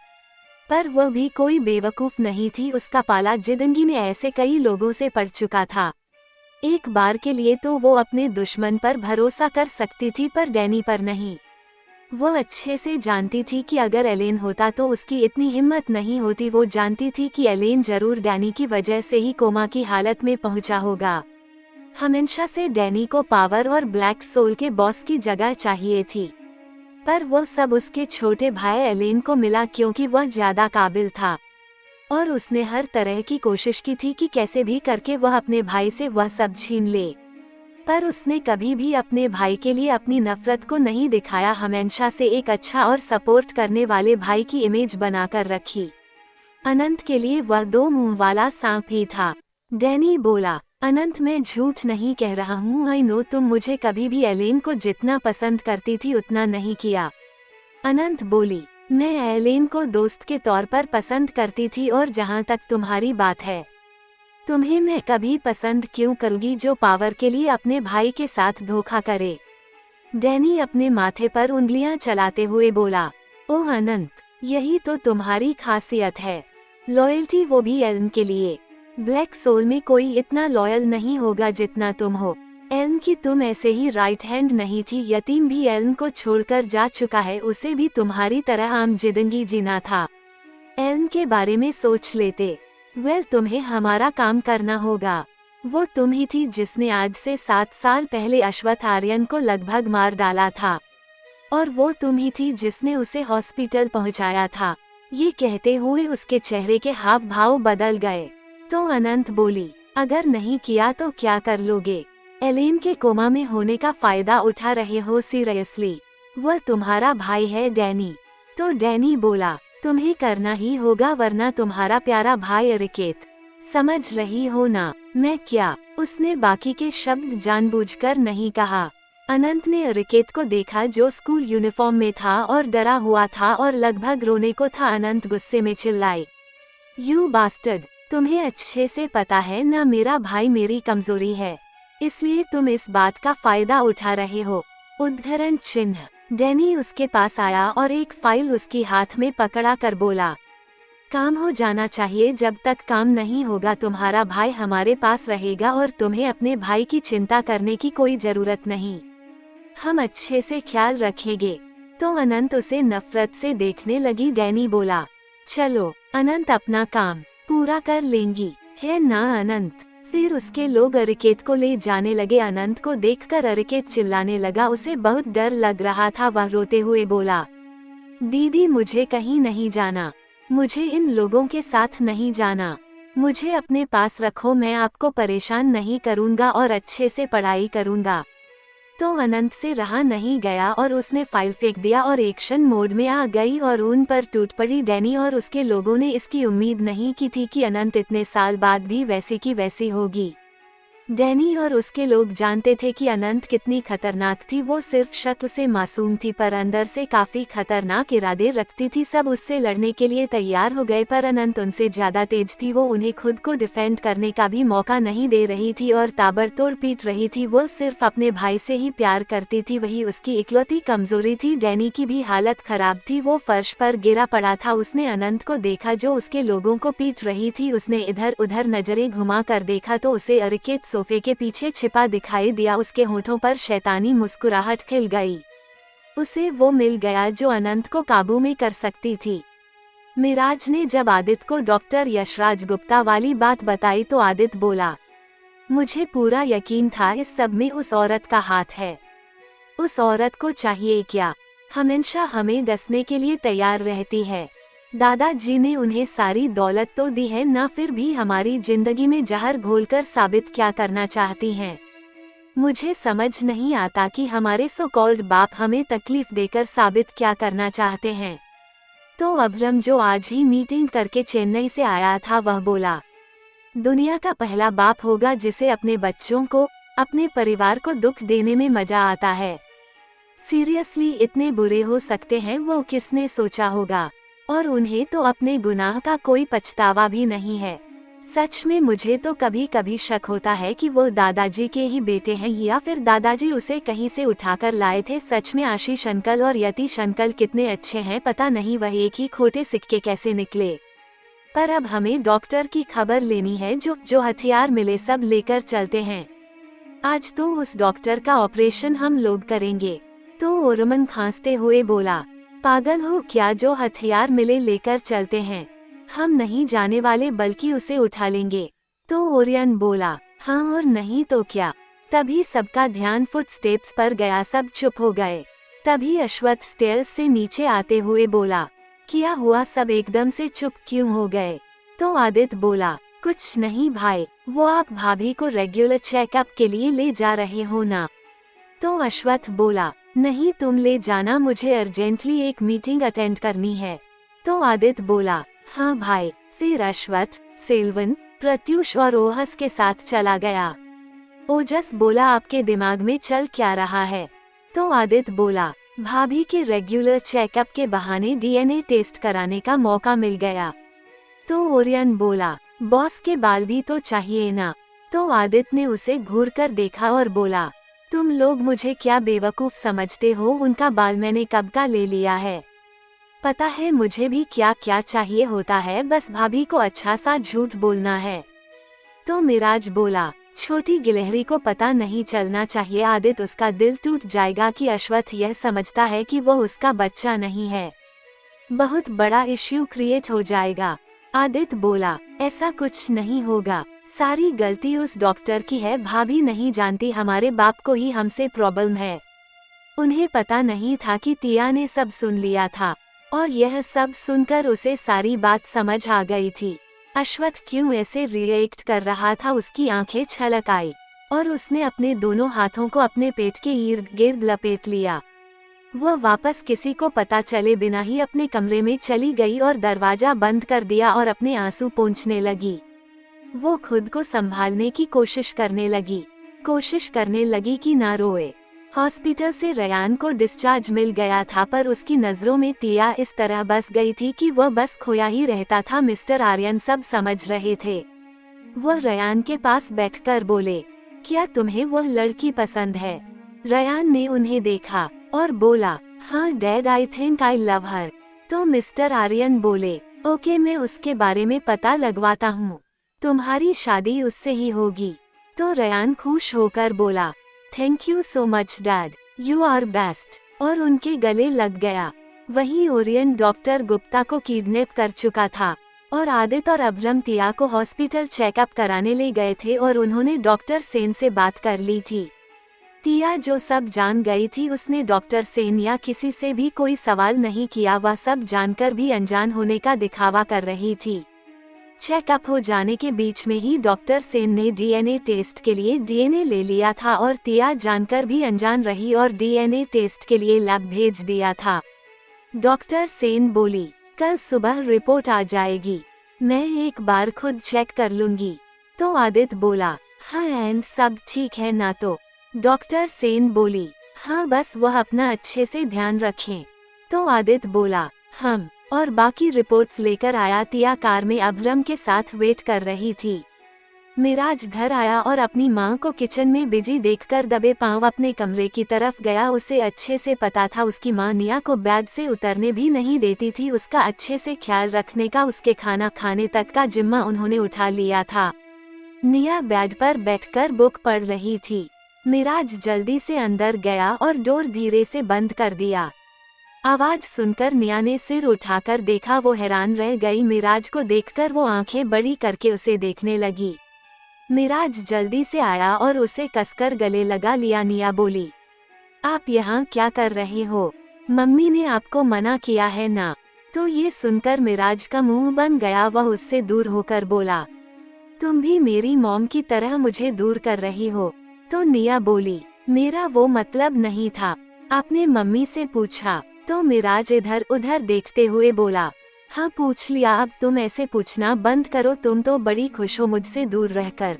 पर वह भी कोई बेवकूफ नहीं थी। उसका पाला जिंदगी में ऐसे कई लोगों से पड़ चुका था। एक बार के लिए तो वो अपने दुश्मन पर भरोसा कर सकती थी, पर डैनी पर नहीं। वो अच्छे से जानती थी कि अगर एलेन होता तो उसकी इतनी हिम्मत नहीं होती। वो जानती थी कि एलेन जरूर डैनी की वजह से ही कोमा की हालत में पहुंचा होगा। हमेशा से डैनी को पावर और ब्लैक सोल के बॉस की जगह चाहिए थी, पर वो सब उसके छोटे भाई एलेन को मिला क्योंकि वह ज्यादा काबिल था और उसने हर तरह की कोशिश की थी कि कैसे भी करके वह अपने भाई से वह सब छीन ले, पर उसने कभी भी अपने भाई के लिए अपनी नफरत को नहीं दिखाया। हमेशा से एक अच्छा और सपोर्ट करने वाले भाई की इमेज बनाकर रखी। अनंत के लिए वह 2 मुंह वाला सांप ही था। डैनी बोला, अनंत, मैं झूठ नहीं कह रहा हूँ, आई नो तुम मुझे कभी भी एलेन को जितना पसंद करती थी उतना नहीं किया। अनंत बोली, मैं एलेन को दोस्त के तौर पर पसंद करती थी, और जहाँ तक तुम्हारी बात है, तुम्हें मैं कभी पसंद क्यों करूँगी जो पावर के लिए अपने भाई के साथ धोखा करे। डैनी अपने माथे पर उंगलियां चलाते हुए बोला, ओह अनंत, यही तो तुम्हारी खासियत है, लॉयल्टी, वो भी एलन के लिए। ब्लैक सोल में कोई इतना लॉयल नहीं होगा जितना तुम हो। एलन की तुम ऐसे ही राइट हैंड नहीं थी। यतीम भी एलन को छोड़कर जा चुका है, उसे भी तुम्हारी तरह आम जिंदगी जीना था। एलन के बारे में सोच लेते। वेल, तुम्हें हमारा काम करना होगा। वो तुम ही थी जिसने आज से 7 साल पहले अश्वत्थ आर्यन को लगभग मार डाला था, और वो तुम ही थी जिसने उसे हॉस्पिटल पहुंचाया था। ये कहते हुए उसके चेहरे के हाव भाव बदल गए। तो अनंत बोली, अगर नहीं किया तो क्या कर लोगे? एलेन के कोमा में होने का फायदा उठा रहे हो सीरियसली? वह तुम्हारा भाई है डैनी। तो डैनी बोला, तुम्हें करना ही होगा, वरना तुम्हारा प्यारा भाई रिकेत, समझ रही हो ना मैं क्या? उसने बाकी के शब्द जानबूझकर नहीं कहा। अनंत ने रिकेत को देखा जो स्कूल यूनिफॉर्म में था और डरा हुआ था और लगभग रोने को था। अनंत गुस्से में चिल्लाई, यू बास्टर्ड, तुम्हें अच्छे से पता है ना मेरा भाई मेरी कमजोरी है, इसलिए तुम इस बात का फायदा उठा रहे हो। उद्धरण चिन्ह। डैनी उसके पास आया और एक फाइल उसकी हाथ में पकड़ा कर बोला, काम हो जाना चाहिए, जब तक काम नहीं होगा तुम्हारा भाई हमारे पास रहेगा और तुम्हें अपने भाई की चिंता करने की कोई जरूरत नहीं, हम अच्छे से ख्याल रखेंगे। तो अनंत उसे नफरत से देखने लगी। डैनी बोला, चलो अनंत, अपना काम पूरा कर लेंगी है ना अनंत? फिर उसके लोग अरिकेत को ले जाने लगे। अनंत को देखकर अरिकेत चिल्लाने लगा, उसे बहुत डर लग रहा था। वह रोते हुए बोला, दीदी मुझे कहीं नहीं जाना, मुझे इन लोगों के साथ नहीं जाना। मुझे अपने पास रखो, मैं आपको परेशान नहीं करूँगा और अच्छे से पढ़ाई करूँगा। तो अनंत से रहा नहीं गया और उसने फाइल फेंक दिया और एक्शन मोड में आ गई और उन पर टूट पड़ी डैनी और उसके लोगों ने इसकी उम्मीद नहीं की थी कि अनंत इतने साल बाद भी वैसी की वैसी होगी। डैनी और उसके लोग जानते थे कि अनंत कितनी खतरनाक थी। वो सिर्फ शक्ल से मासूम थी पर अंदर से काफी खतरनाक इरादे रखती थी। सब उससे लड़ने के लिए तैयार हो गए पर अनंत उनसे ज्यादा तेज थी। वो उन्हें खुद को डिफेंड करने का भी मौका नहीं दे रही थी और ताबड़तोड़ पीट रही थी। वो सिर्फ अपने भाई से ही प्यार करती थी, वही उसकी इकलौती कमजोरी थी। डैनी की भी हालत खराब थी, वो फर्श पर गिरा पड़ा था। उसने अनंत को देखा जो उसके लोगों को पीट रही थी। उसने इधर उधर नजरें घुमा कर देखा तो उसे अरिकेत सोफे के पीछे छिपा दिखाई दिया। उसके होठों पर शैतानी मुस्कुराहट खिल गई। उसे वो मिल गया जो अनंत को काबू में कर सकती थी। मिराज ने जब आदित्य को डॉक्टर यशराज गुप्ता वाली बात बताई तो आदित्य बोला, मुझे पूरा यकीन था इस सब में उस औरत का हाथ है। उस औरत को चाहिए क्या? हमेशा हमें डसने के लिए तैयार रहती है। दादाजी ने उन्हें सारी दौलत तो दी है ना, फिर भी हमारी जिंदगी में जहर घोलकर साबित क्या करना चाहती हैं? मुझे समझ नहीं आता कि हमारे सो कॉल्ड बाप हमें तकलीफ देकर साबित क्या करना चाहते हैं। तो अभ्रम जो आज ही मीटिंग करके चेन्नई से आया था वह बोला, दुनिया का पहला बाप होगा जिसे अपने बच्चों को, अपने परिवार को दुख देने में मजा आता है। सीरियसली इतने बुरे हो सकते हैं, वो किसने सोचा होगा? और उन्हें तो अपने गुनाह का कोई पछतावा भी नहीं है। सच में मुझे तो कभी कभी शक होता है कि वो दादाजी के ही बेटे हैं या फिर दादाजी उसे कहीं से उठाकर लाए थे। सच में आशीष अंकल और यतीश अंकल कितने अच्छे हैं, पता नहीं वह एक ही खोटे सिक्के कैसे निकले। पर अब हमें डॉक्टर की खबर लेनी है, जो हथियार मिले सब लेकर चलते हैं। आज तो उस डॉक्टर का ऑपरेशन हम लोग करेंगे। तो ओरमन खांसते हुए बोला, पागल हो क्या? जो हथियार मिले लेकर चलते हैं। हम नहीं जाने वाले बल्कि उसे उठा लेंगे। तो ओरियन बोला, हाँ और नहीं तो क्या। तभी सबका ध्यान फुटस्टेप्स पर गया, सब चुप हो गए। तभी अश्वत्थ स्टेयर्स से नीचे आते हुए बोला, क्या हुआ? सब एकदम से चुप क्यों हो गए? तो आदित्य बोला, कुछ नहीं भाई, वो आप भाभी को रेगुलर चेकअप के लिए ले जा रहे हो ना? तो अश्वत्थ बोला, नहीं तुम ले जाना, मुझे अर्जेंटली एक मीटिंग अटेंड करनी है। तो आदित्य बोला, हाँ भाई। फिर अश्वत्थ, सेल्वन, प्रत्युष और ओहस के साथ चला गया। ओजस बोला, आपके दिमाग में चल क्या रहा है? तो आदित्य बोला, भाभी के रेगुलर चेकअप के बहाने डीएनए टेस्ट कराने का मौका मिल गया। तो ओरियन बोला, बॉस के बाल भी तो चाहिए ना? तो आदित्य ने उसे घूर कर देखा और बोला, तुम लोग मुझे क्या बेवकूफ समझते हो? उनका बाल मैंने कब का ले लिया है। पता है मुझे भी क्या क्या चाहिए होता है, बस भाभी को अच्छा सा झूठ बोलना है। तो मिराज बोला, छोटी गिलहरी को पता नहीं चलना चाहिए। आदित्य, उसका दिल टूट जाएगा कि अश्वत्थ यह समझता है कि वो उसका बच्चा नहीं है। बहुत बड़ा इश्यू क्रिएट हो जाएगा। आदित्य बोला, ऐसा कुछ नहीं होगा, सारी गलती उस डॉक्टर की है। भाभी नहीं जानती, हमारे बाप को ही हमसे प्रॉब्लम है। उन्हें पता नहीं था कि तिया ने सब सुन लिया था और यह सब सुनकर उसे सारी बात समझ आ गई थी। अश्वत्थ क्यों ऐसे रिएक्ट कर रहा था, उसकी आंखें छलक आई और उसने अपने दोनों हाथों को अपने पेट के इर्द गिर्द लपेट लिया। वह वापस किसी को पता चले बिना ही अपने कमरे में चली गई और दरवाजा बंद कर दिया और अपने आंसू पोंछने लगी। वो खुद को संभालने की कोशिश करने लगी कि ना रोए। हॉस्पिटल से रयान को डिस्चार्ज मिल गया था पर उसकी नजरों में तिया इस तरह बस गई थी कि वह बस खोया ही रहता था। मिस्टर आर्यन सब समझ रहे थे। वह रयान के पास बैठकर बोले, क्या तुम्हें वह लड़की पसंद है? रयान ने उन्हें देखा और बोला, हाँ dad, I think I love हर। तो मिस्टर आर्यन बोले, ओके मैं उसके बारे में पता लगवाता हूँ, तुम्हारी शादी उससे ही होगी। तो रयान खुश होकर बोला, thank you so much dad, you are best, और उनके गले लग गया। वहीं ओरियन डॉक्टर गुप्ता को किडनैप कर चुका था और आदित्य और अभ्रम तिया को हॉस्पिटल चेकअप कराने ले गए थे और उन्होंने डॉक्टर सेन से बात कर ली थी। तिया जो सब जान गई थी, उसने डॉक्टर सेन या किसी से भी कोई सवाल नहीं किया। वह सब जानकर भी अनजान होने का दिखावा कर रही थी। चेकअप हो जाने के बीच में ही डॉक्टर सेन ने डीएनए टेस्ट के लिए डीएनए ले लिया था और तिया जानकर भी अनजान रही और डीएनए टेस्ट के लिए लैब भेज दिया था। डॉक्टर सेन बोली, कल सुबह रिपोर्ट आ जाएगी, मैं एक बार खुद चेक कर लूंगी। तो आदित्य बोला, हाँ एंड सब ठीक है ना? तो डॉक्टर सेन बोली, हाँ बस वह अपना अच्छे से ध्यान रखें। तो आदित्य बोला, हम और बाकी रिपोर्ट्स लेकर आया। तिया कार में अभरम के साथ वेट कर रही थी। मिराज घर आया और अपनी मां को किचन में बिजी देखकर दबे पांव अपने कमरे की तरफ गया। उसे अच्छे से पता था उसकी मां निया को बेड से उतरने भी नहीं देती थी। उसका अच्छे से ख्याल रखने का, उसके खाना खाने तक का जिम्मा उन्होंने उठा लिया था। निया बेड पर बैठकर बुक पढ़ रही थी। मिराज जल्दी से अंदर गया और डोर धीरे से बंद कर दिया। आवाज सुनकर निया ने सिर उठाकर देखा। वो हैरान रह गई। मिराज को देखकर वो आंखें बड़ी करके उसे देखने लगी। मिराज जल्दी से आया और उसे कसकर गले लगा लिया। निया बोली, आप यहाँ क्या कर रहे हो? मम्मी ने आपको मना किया है ना? तो ये सुनकर मिराज का मुंह बन गया। वह उससे दूर होकर बोला, तुम भी मेरी मॉम की तरह मुझे दूर कर रही हो। तो निया बोली, मेरा वो मतलब नहीं था। आपने मम्मी से पूछा? तो मिराज इधर उधर देखते हुए बोला, हाँ पूछ लिया। अब तुम ऐसे पूछना बंद करो, तुम तो बड़ी खुश हो मुझसे दूर रहकर।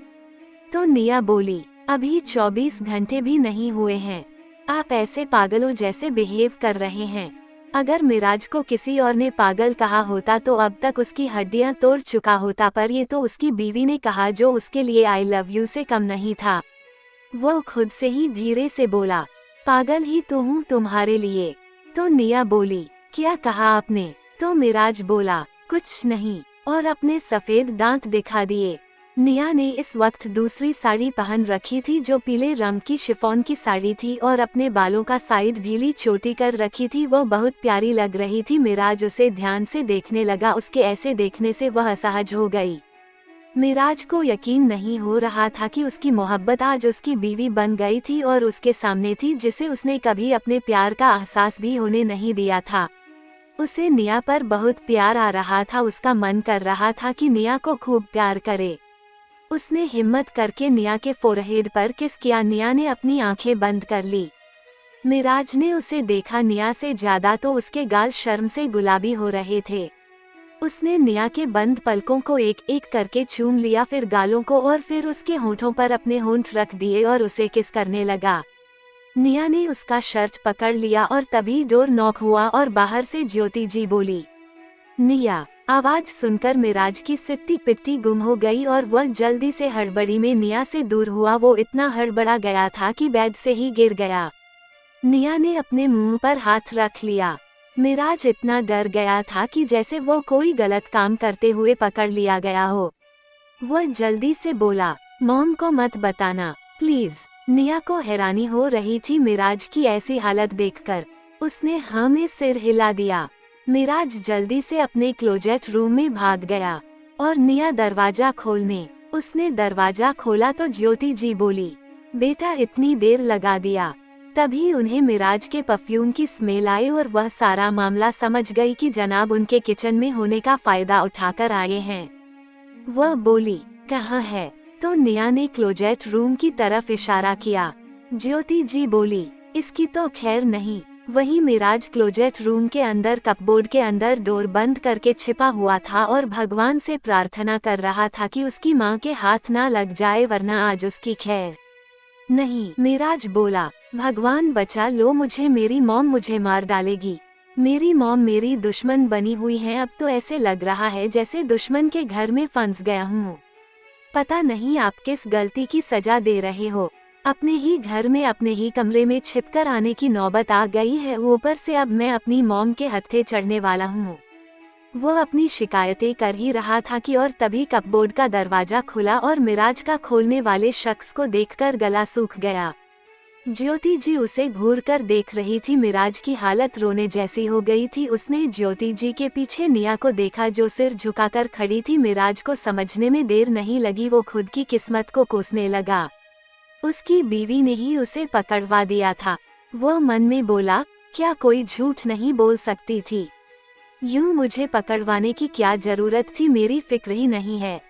तो निया बोली, अभी 24 घंटे भी नहीं हुए हैं, आप ऐसे पागलों जैसे बिहेव कर रहे हैं। अगर मिराज को किसी और ने पागल कहा होता तो अब तक उसकी हड्डियां तोड़ चुका होता, पर ये तो उसकी बीवी ने कहा, जो उसके लिए आई लव यू से कम नहीं था। वो खुद से ही धीरे से बोला, पागल ही तो हूँ तुम्हारे लिए। तो निया बोली, क्या कहा आपने? तो मिराज बोला, कुछ नहीं, और अपने सफेद दांत दिखा दिए। निया ने इस वक्त दूसरी साड़ी पहन रखी थी जो पीले रंग की शिफॉन की साड़ी थी और अपने बालों का साइड ढीली चोटी कर रखी थी। वो बहुत प्यारी लग रही थी। मिराज उसे ध्यान से देखने लगा। उसके ऐसे देखने से वह असहज हो गई। मिराज को यकीन नहीं हो रहा था कि उसकी मोहब्बत आज उसकी बीवी बन गई थी और उसके सामने थी, जिसे उसने कभी अपने प्यार का एहसास भी होने नहीं दिया था। उसे निया पर बहुत प्यार आ रहा था। उसका मन कर रहा था कि निया को खूब प्यार करे। उसने हिम्मत करके निया के फोरहेड पर किस किया। निया ने अपनी आंखें बंद कर ली। मिराज ने उसे देखा। निया से ज्यादा तो उसके गाल शर्म से गुलाबी हो रहे थे। उसने निया के बंद पलकों को एक एक करके चूम लिया, फिर गालों को, और फिर उसके होंठों पर अपने होंठ रख दिए और उसे किस करने लगा। निया ने उसका शर्ट पकड़ लिया और तभी डोर नॉक हुआ और बाहर से ज्योति जी बोली, निया। आवाज सुनकर मिराज की सिट्टी पिट्टी गुम हो गई और वह जल्दी से हड़बड़ी में निया से दूर हुआ। वो इतना हड़बड़ा गया था कि बेड से ही गिर गया। निया ने अपने मुंह पर हाथ रख लिया। मिराज इतना डर गया था कि जैसे वो कोई गलत काम करते हुए पकड़ लिया गया हो। वह जल्दी से बोला, मॉम को मत बताना प्लीज। निया को हैरानी हो रही थी मिराज की ऐसी हालत देखकर। उसने हाँ में सिर हिला दिया। मिराज जल्दी से अपने क्लोजेट रूम में भाग गया और निया दरवाजा खोलने। उसने दरवाजा खोला तो ज्योति जी बोली, बेटा इतनी देर लगा दिया। तभी उन्हें मिराज के परफ्यूम की स्मेल आई और वह सारा मामला समझ गई कि जनाब उनके किचन में होने का फायदा उठाकर आए हैं। वह बोली, कहाँ है? तो निया ने क्लोजेट रूम की तरफ इशारा किया। ज्योति जी बोली, इसकी तो खैर नहीं। वहीं मिराज क्लोजेट रूम के अंदर कपबोर्ड के अंदर डोर बंद करके छिपा हुआ था और भगवान से प्रार्थना कर रहा था कि उसकी मां के हाथ ना लग जाए, वरना आज उसकी खैर नहीं। मिराज बोला, भगवान बचा लो मुझे, मेरी मॉम मुझे मार डालेगी। मेरी मॉम मेरी दुश्मन बनी हुई है। अब तो ऐसे लग रहा है जैसे दुश्मन के घर में फंस गया हूँ। पता नहीं आप किस गलती की सजा दे रहे हो। अपने ही घर में अपने ही कमरे में छिपकर आने की नौबत आ गई है। ऊपर से अब मैं अपनी मॉम के हत्थे चढ़ने वाला हूँ। वो अपनी शिकायतें कर ही रहा था कि और तभी कपबोर्ड का दरवाजा खुला और मिराज का खोलने वाले शख्स को देखकर गला सूख गया। ज्योति जी उसे घूर कर देख रही थी। मिराज की हालत रोने जैसी हो गई थी। उसने ज्योति जी के पीछे निया को देखा जो सिर झुकाकर खड़ी थी। मिराज को समझने में देर नहीं लगी। वो खुद की किस्मत को कोसने लगा। उसकी बीवी ने ही उसे पकड़वा दिया था। वो मन में बोला, क्या कोई झूठ नहीं बोल सकती थी? यूं मुझे पकड़वाने की क्या जरूरत थी, मेरी फिक्र ही नहीं है।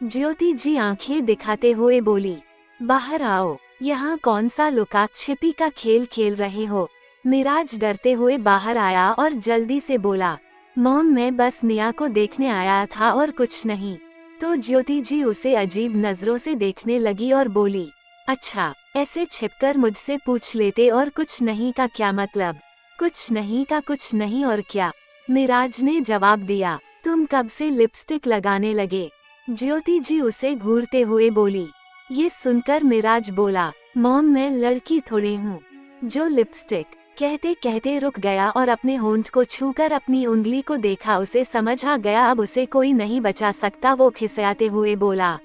ज्योति जी आंखें दिखाते हुए बोली, बाहर आओ, यहाँ कौन सा लुका छिपी का खेल खेल रहे हो। मिराज डरते हुए बाहर आया और जल्दी से बोला, मॉम मैं बस निया को देखने आया था और कुछ नहीं। तो ज्योति जी उसे अजीब नजरों से देखने लगी और बोली, अच्छा ऐसे छिपकर मुझसे पूछ लेते और कुछ नहीं का क्या मतलब। कुछ नहीं का कुछ नहीं और क्या, मिराज ने जवाब दिया। तुम कब से लिपस्टिक लगाने लगे। ज्योति जी उसे घूरते हुए बोली। ये सुनकर मिराज बोला, मॉम मैं लड़की थोड़ी हूँ जो लिपस्टिक। कहते कहते रुक गया और अपने होंठ को छूकर अपनी उंगली को देखा। उसे समझ आ गया अब उसे कोई नहीं बचा सकता। वो खिसियाते हुए बोला,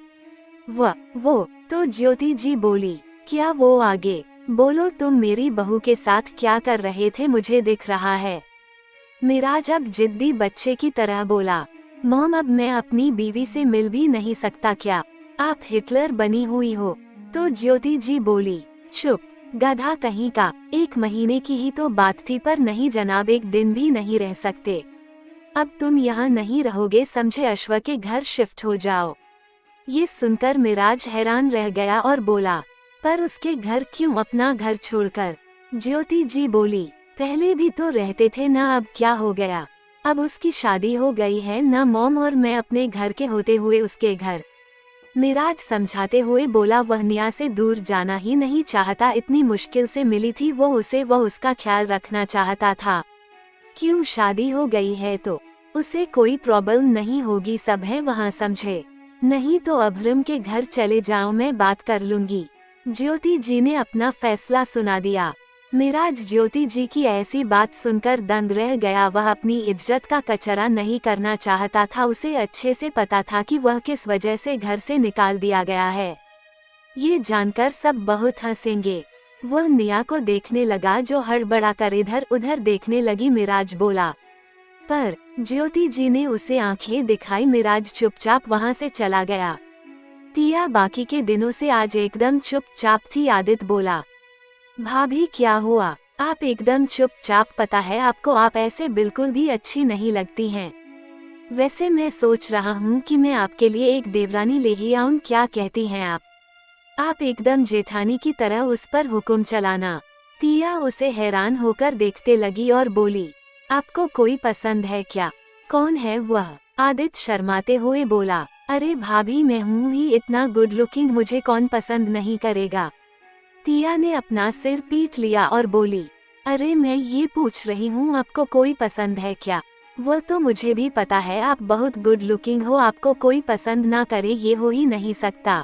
वो। तो ज्योति जी बोली, क्या वो आगे बोलो, तुम मेरी बहू के साथ क्या कर रहे थे, मुझे दिख रहा है। मिराज अब जिद्दी बच्चे की तरह बोला, मॉम अब मैं अपनी बीवी से मिल भी नहीं सकता क्या, आप हिटलर बनी हुई हो। तो ज्योति जी बोली, चुप गधा कहीं का, 1 महीने की ही तो बात थी, पर नहीं जनाब 1 दिन भी नहीं रह सकते। अब तुम यहाँ नहीं रहोगे समझे, अश्व के घर शिफ्ट हो जाओ। ये सुनकर मिराज हैरान रह गया और बोला, पर उसके घर क्यों, अपना घर छोड़कर। ज्योति जी बोली, पहले भी तो रहते थे ना, अब क्या हो गया। अब उसकी शादी हो गई है ना मॉम, और मैं अपने घर के होते हुए उसके घर। मिराज समझाते हुए बोला, वह निया से दूर जाना ही नहीं चाहता, इतनी मुश्किल से मिली थी वो उसे, वह उसका ख्याल रखना चाहता था। क्यों, शादी हो गई है तो उसे कोई प्रॉब्लम नहीं होगी, सब है वहाँ समझे। नहीं तो अभ्रम के घर चले जाओ, मैं बात कर लूंगी। ज्योति जी ने अपना फैसला सुना दिया। मिराज ज्योति जी की ऐसी बात सुनकर दंग रह गया। वह अपनी इज्जत का कचरा नहीं करना चाहता था। उसे अच्छे से पता था कि वह किस वजह से घर से निकाल दिया गया है। ये जानकर सब बहुत हंसेंगे। वह निया को देखने लगा जो हड़बड़ा कर इधर उधर देखने लगी। मिराज बोला, पर ज्योति जी ने उसे आंखें दिखाई। मिराज चुपचाप वहां से चला गया। तिया बाकी के दिनों से आज एकदम चुपचाप थी। आदित्य बोला, भाभी क्या हुआ, आप एकदम चुपचाप, पता है आपको आप ऐसे बिल्कुल भी अच्छी नहीं लगती हैं। वैसे मैं सोच रहा हूँ कि मैं आपके लिए एक देवरानी ले ही आऊं, क्या कहती हैं आप। आप एकदम जेठानी की तरह उस पर हुक्म चलाना। तिया उसे हैरान होकर देखते लगी और बोली, आपको कोई पसंद है क्या। कौन है वह। आदित्य शर्माते हुए बोला, अरे भाभी मैं हूँ ही इतना गुड लुकिंग, मुझे कौन पसंद नहीं करेगा। तिया ने अपना सिर पीट लिया और बोली, अरे मैं ये पूछ रही हूँ आपको कोई पसंद है क्या। वो तो मुझे भी पता है आप बहुत गुड लुकिंग हो, आपको कोई पसंद ना करे ये हो ही नहीं सकता।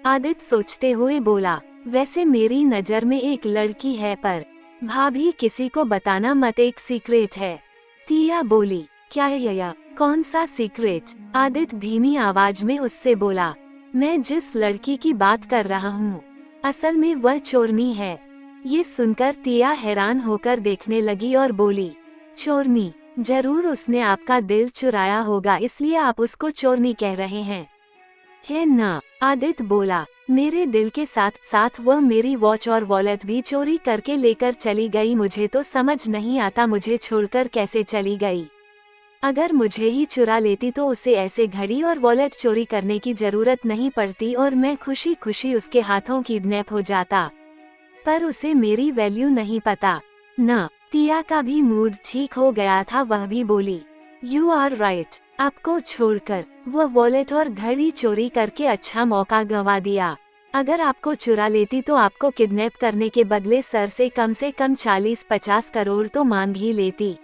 आदित्य सोचते हुए बोला, वैसे मेरी नज़र में एक लड़की है, पर भाभी किसी को बताना मत, एक सीक्रेट है। तिया बोली, क्या है यह, कौन सा सीक्रेट। आदित्य धीमी आवाज में उससे बोला, मैं जिस लड़की की बात कर रहा हूँ असल में वह चोरनी है। ये सुनकर तिया हैरान होकर देखने लगी और बोली, चोरनी, जरूर उसने आपका दिल चुराया होगा इसलिए आप उसको चोरनी कह रहे हैं, है ना। आदित्य बोला, मेरे दिल के साथ साथ वह मेरी वॉच और वॉलेट भी चोरी करके लेकर चली गई। मुझे तो समझ नहीं आता मुझे छोड़कर कैसे चली गई। अगर मुझे ही चुरा लेती तो उसे ऐसे घड़ी और वॉलेट चोरी करने की जरूरत नहीं पड़ती और मैं खुशी खुशी उसके हाथों किडनैप हो जाता। पर उसे मेरी वैल्यू नहीं पता ना। तिया का भी मूड ठीक हो गया था। वह भी बोली, यू आर राइट, आपको छोड़कर वह वॉलेट और घड़ी चोरी करके अच्छा मौका गंवा दिया। अगर आपको चुरा लेती तो आपको किडनैप करने के बदले सर से कम 40-50 करोड़ तो मांग ही लेती।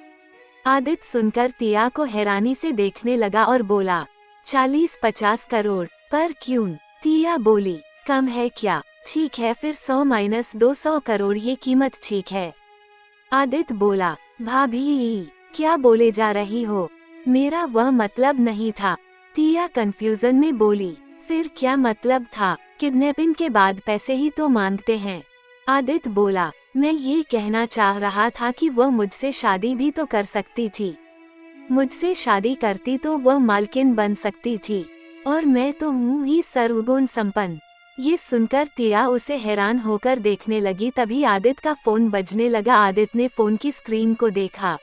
आदित्य सुनकर तिया को हैरानी से देखने लगा और बोला, 40-50 करोड़, पर क्यों। तिया बोली, कम है क्या। ठीक है फिर 100-200 करोड़ ये कीमत ठीक है। आदित्य बोला, भाभी क्या बोले जा रही हो, मेरा वह मतलब नहीं था। तिया कंफ्यूजन में बोली, फिर क्या मतलब था। किडनैपिंग के बाद पैसे ही तो मांगते हैं। आदित्य बोला, मैं ये कहना चाह रहा था कि वह मुझसे शादी भी तो कर सकती थी। मुझसे शादी करती तो वह मालकिन बन सकती थी, और मैं तो हूँ ही सर्वगुण संपन्न। ये सुनकर तिया उसे हैरान होकर देखने लगी। तभी आदित्य का फोन बजने लगा। आदित्य ने फोन की स्क्रीन को देखा।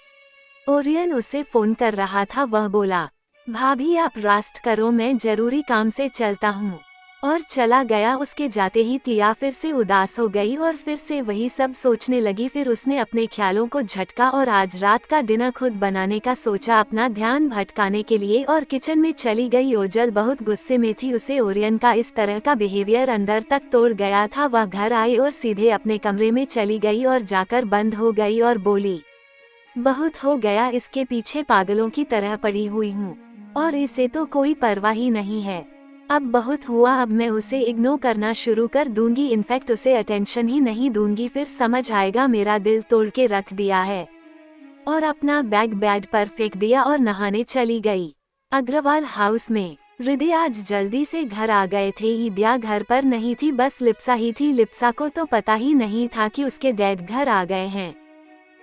ओरियन उसे फोन कर रहा था। वह बोला, भाभी आप रेस्ट करो, मैं जरूरी काम से चलता हूँ, और चला गया। उसके जाते ही तिया फिर से उदास हो गई और फिर से वही सब सोचने लगी। फिर उसने अपने ख्यालों को झटका और आज रात का डिनर खुद बनाने का सोचा, अपना ध्यान भटकाने के लिए, और किचन में चली गई। ओजल बहुत गुस्से में थी, उसे ओरियन का इस तरह का बिहेवियर अंदर तक तोड़ गया था। वह घर आई और सीधे अपने कमरे में चली गई और जाकर बंद हो गई और बोली, बहुत हो गया, इसके पीछे पागलों की तरह पड़ी हुई हूँ और इसे तो कोई परवाह ही नहीं है। अब बहुत हुआ, अब मैं उसे इग्नोर करना शुरू कर दूंगी, इनफैक्ट उसे अटेंशन ही नहीं दूंगी, फिर समझ आएगा मेरा दिल तोड़ के रख दिया है। और अपना बैग बेड पर फेंक दिया और नहाने चली गई। अग्रवाल हाउस में हृदय आज जल्दी से घर आ गए थे। ईदिया घर पर नहीं थी, बस लिप्सा ही थी। लिप्सा को तो पता ही नहीं था कि उसके डैड घर आ गए हैं।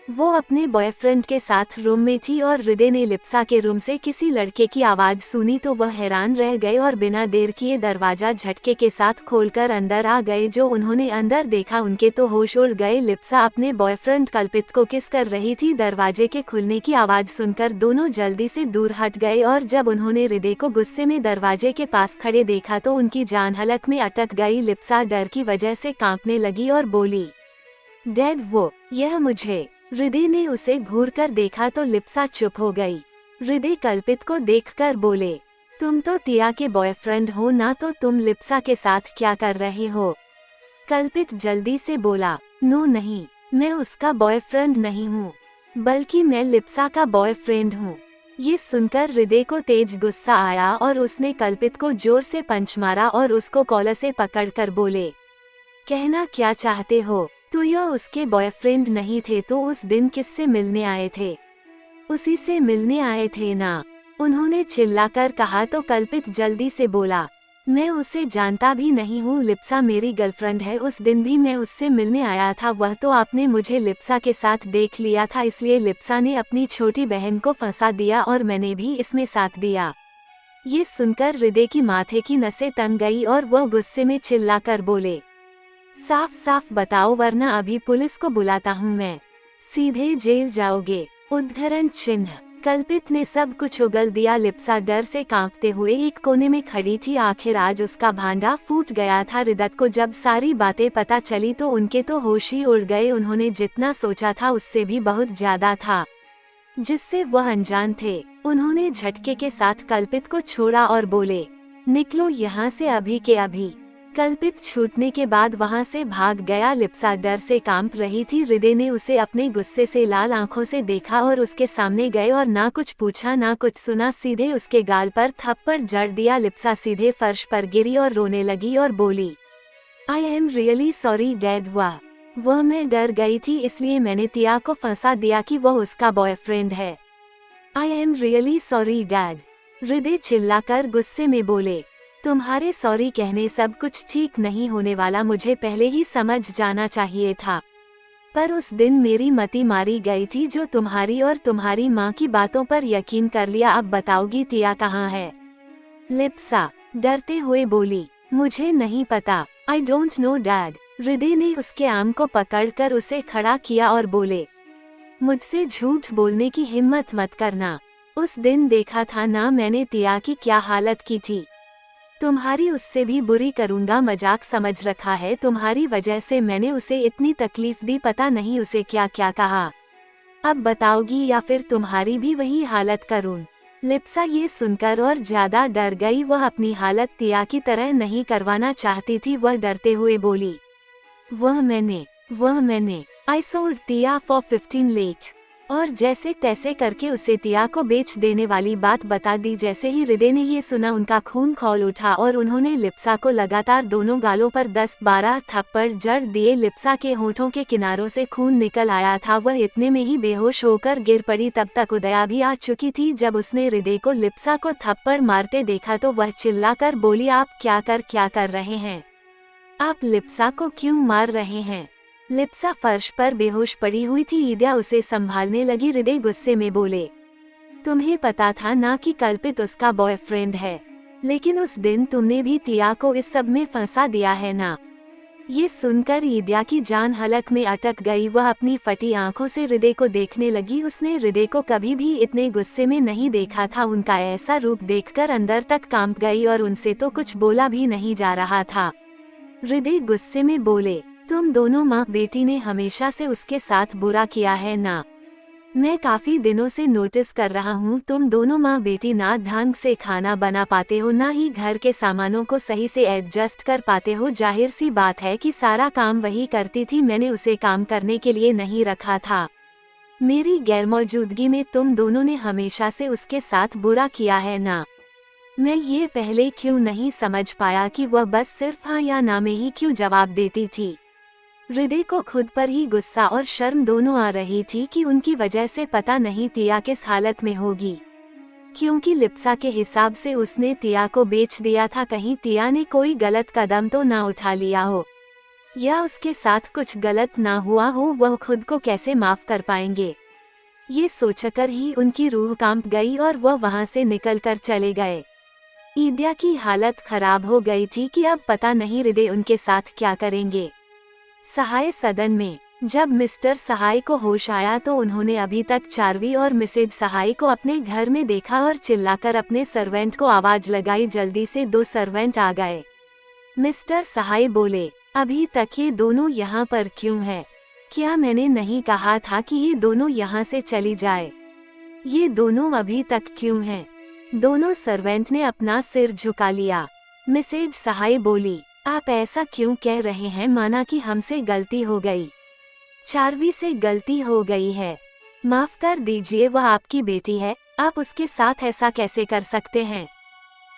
वो अपने बॉयफ्रेंड के साथ रूम में थी और हृदय ने लिप्सा के रूम से किसी लड़के की आवाज सुनी तो वह हैरान रह गए और बिना देर किए दरवाजा झटके के साथ खोलकर अंदर आ गए। जो उन्होंने अंदर देखा उनके तो होश उड़ गए। लिप्सा अपने बॉयफ्रेंड कल्पित को किस कर रही थी। दरवाजे के खुलने की आवाज सुनकर दोनों जल्दी से दूर हट गए और जब उन्होंने हृदय को गुस्से में दरवाजे के पास खड़े देखा तो उनकी जान हलक में अटक गई। लिप्सा डर की वजह से कांपने लगी और बोली, डैड वो, यह मुझे। हृदय ने उसे घूर कर देखा तो लिप्सा चुप हो गई। हृदय कल्पित को देखकर बोले, तुम तो तिया के बॉयफ्रेंड हो ना, तो तुम लिप्सा के साथ क्या कर रहे हो? कल्पित जल्दी से बोला, नो नहीं, मैं उसका बॉयफ्रेंड नहीं हूँ, बल्कि मैं लिप्सा का बॉयफ्रेंड हूँ। ये सुनकर हृदय को तेज गुस्सा आया और उसने कल्पित को जोर से पंच मारा और उसको कॉलर से पकड़कर बोले, कहना क्या चाहते हो? तो यह उसके बॉयफ्रेंड नहीं थे तो उस दिन किससे मिलने आए थे? उसी से मिलने आए थे ना, उन्होंने चिल्लाकर कहा तो कल्पित जल्दी से बोला, मैं उसे जानता भी नहीं हूँ, लिप्सा मेरी गर्लफ्रेंड है, उस दिन भी मैं उससे मिलने आया था, वह तो आपने मुझे लिप्सा के साथ देख लिया था, इसलिए लिप्सा ने अपनी छोटी बहन को फंसा दिया और मैंने भी इसमें साथ दिया। ये सुनकर हृदय की माथे की नसें तन गई और वह गुस्से में चिल्लाकर बोले, साफ साफ बताओ वरना अभी पुलिस को बुलाता हूँ मैं, सीधे जेल जाओगे। उद्धरण चिन्ह। कल्पित ने सब कुछ उगल दिया। लिप्सा डर से कांपते हुए एक कोने में खड़ी थी। आखिर आज उसका भांडा फूट गया था। हृदय को जब सारी बातें पता चली तो उनके तो होश ही उड़ गए। उन्होंने जितना सोचा था उससे भी बहुत ज्यादा था जिससे वह अनजान थे। उन्होंने झटके के साथ कल्पित को छोड़ा और बोले, निकलो यहाँ से अभी के अभी। कल्पित छूटने के बाद वहां से भाग गया। लिप्सा डर से कांप रही थी। हृदय ने उसे अपने गुस्से से लाल आंखों से देखा और उसके सामने गए और ना कुछ पूछा ना कुछ सुना, सीधे उसके गाल पर थप्पड़ जड़ दिया। लिप्सा सीधे फर्श पर गिरी और रोने लगी और बोली, I am really sorry dad, वह मैं डर गई थी इसलिए मैंने तिया को फंसा दिया कि वह उसका बॉयफ्रेंड है। I am really sorry dad, हृदय चिल्लाकर गुस्से में बोले, तुम्हारे सॉरी कहने सब कुछ ठीक नहीं होने वाला, मुझे पहले ही समझ जाना चाहिए था, पर उस दिन मेरी मति मारी गई थी जो तुम्हारी और तुम्हारी माँ की बातों पर यकीन कर लिया। अब बताओगी तिया कहाँ है? लिप्सा डरते हुए बोली, मुझे नहीं पता, आई डोंट नो डैड। हृदय ने उसके आर्म को पकड़कर उसे खड़ा किया और बोले, मुझसे झूठ बोलने की हिम्मत मत करना, उस दिन देखा था ना मैंने तिया की क्या हालत की थी, तुम्हारी उससे भी बुरी करूंगा, मजाक समझ रखा है, तुम्हारी वजह से मैंने उसे इतनी तकलीफ दी, पता नहीं उसे क्या क्या कहा, अब बताओगी या फिर तुम्हारी भी वही हालत करूं? लिप्सा ये सुनकर और ज्यादा डर गई। वह अपनी हालत तिया की तरह नहीं करवाना चाहती थी। वह डरते हुए बोली, वह मैंने आई सोल्ड तिया फॉर 15 लाख, और जैसे तैसे करके उसे तिया को बेच देने वाली बात बता दी। जैसे ही हृदय ने ये सुना उनका खून खौल उठा और उन्होंने लिप्सा को लगातार दोनों गालों पर 10-12 थप्पड़ जड़ दिए। लिप्सा के होठों के किनारों से खून निकल आया था। वह इतने में ही बेहोश होकर गिर पड़ी। तब तक उदया भी आ चुकी थी। जब उसने हृदय को लिप्सा को थप्पड़ मारते देखा तो वह चिल्लाकर बोली, आप क्या कर रहे हैं? आप लिप्सा को क्यों मार रहे हैं? लिप्सा फर्श पर बेहोश पड़ी हुई थी। ईदिया उसे संभालने लगी। हृदय गुस्से में बोले, तुम्हें पता था ना कि कल्पित उसका बॉयफ्रेंड है, लेकिन उस दिन तुमने भी तिया को इस सब में फंसा दिया है ना। ये सुनकर ईदिया की जान हलक में अटक गई। वह अपनी फटी आंखों से हृदय को देखने लगी। उसने हृदय को कभी भी इतने गुस्से में नहीं देखा था। उनका ऐसा रूप देखकर अंदर तक कांप गई और उनसे तो कुछ बोला भी नहीं जा रहा था। हृदय गुस्से में बोले, तुम दोनों माँ बेटी ने हमेशा से उसके साथ बुरा किया है ना। मैं काफी दिनों से नोटिस कर रहा हूँ, तुम दोनों माँ बेटी ना ढंग से खाना बना पाते हो, ना ही घर के सामानों को सही से एडजस्ट कर पाते हो। जाहिर सी बात है कि सारा काम वही करती थी, मैंने उसे काम करने के लिए नहीं रखा था। मेरी गैरमौजूदगी में तुम दोनों ने हमेशा से उसके साथ बुरा किया है ना। मैं ये पहले क्यों नहीं समझ पाया कि वह बस सिर्फ हाँ या ना में ही क्यों जवाब देती थी। हृदय को खुद पर ही गुस्सा और शर्म दोनों आ रही थी कि उनकी वजह से पता नहीं तिया किस हालत में होगी, क्योंकि लिप्सा के हिसाब से उसने तिया को बेच दिया था। कहीं तिया ने कोई गलत कदम तो ना उठा लिया हो, या उसके साथ कुछ गलत ना हुआ हो। वह खुद को कैसे माफ कर पाएंगे, ये सोचकर ही उनकी रूह कांप गई और वह वहां से निकलकर चले गए। ईदिया की हालत खराब हो गई थी कि अब पता नहीं हृदय उनके साथ क्या करेंगे। सहाय सदन में जब मिस्टर सहाय को होश आया तो उन्होंने अभी तक चार्वी और मिसेज सहाय को अपने घर में देखा और चिल्लाकर अपने सर्वेंट को आवाज लगाई। जल्दी से 2 सर्वेंट आ गए। मिस्टर सहाय बोले, अभी तक ये दोनों यहाँ पर क्यों है? क्या मैंने नहीं कहा था कि ये दोनों यहाँ से चली जाए? ये दोनों अभी तक क्यों हैं? दोनों सर्वेंट ने अपना सिर झुका लिया। मिसेज सहाय बोली, आप ऐसा क्यों कह रहे हैं? माना कि हमसे गलती हो गई, चार्वी से गलती हो गई है। माफ कर दीजिए, वह आपकी बेटी है, आप उसके साथ ऐसा कैसे कर सकते हैं?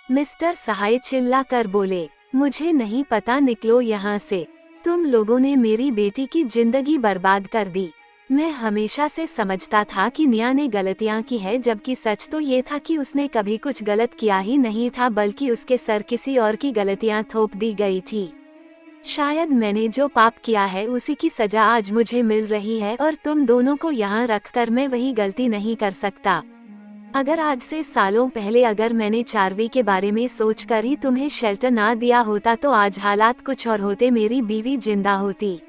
मिस्टर सहाय चिल्ला कर बोले, मुझे नहीं पता, निकलो यहाँ से। तुम लोगों ने मेरी बेटी की जिंदगी बर्बाद कर दी। मैं हमेशा से समझता था कि निया ने गलतियां की है, जबकि सच तो ये था कि उसने कभी कुछ गलत किया ही नहीं था, बल्कि उसके सर किसी और की गलतियां थोप दी गई थी। शायद मैंने जो पाप किया है उसी की सजा आज मुझे मिल रही है, और तुम दोनों को यहाँ रखकर मैं वही गलती नहीं कर सकता। अगर आज से सालों पहले अगर मैंने चार्वी के बारे में सोचकर ही तुम्हें शेल्टर ना दिया होता तो आज हालात कुछ और होते। मेरी बीवी जिंदा होती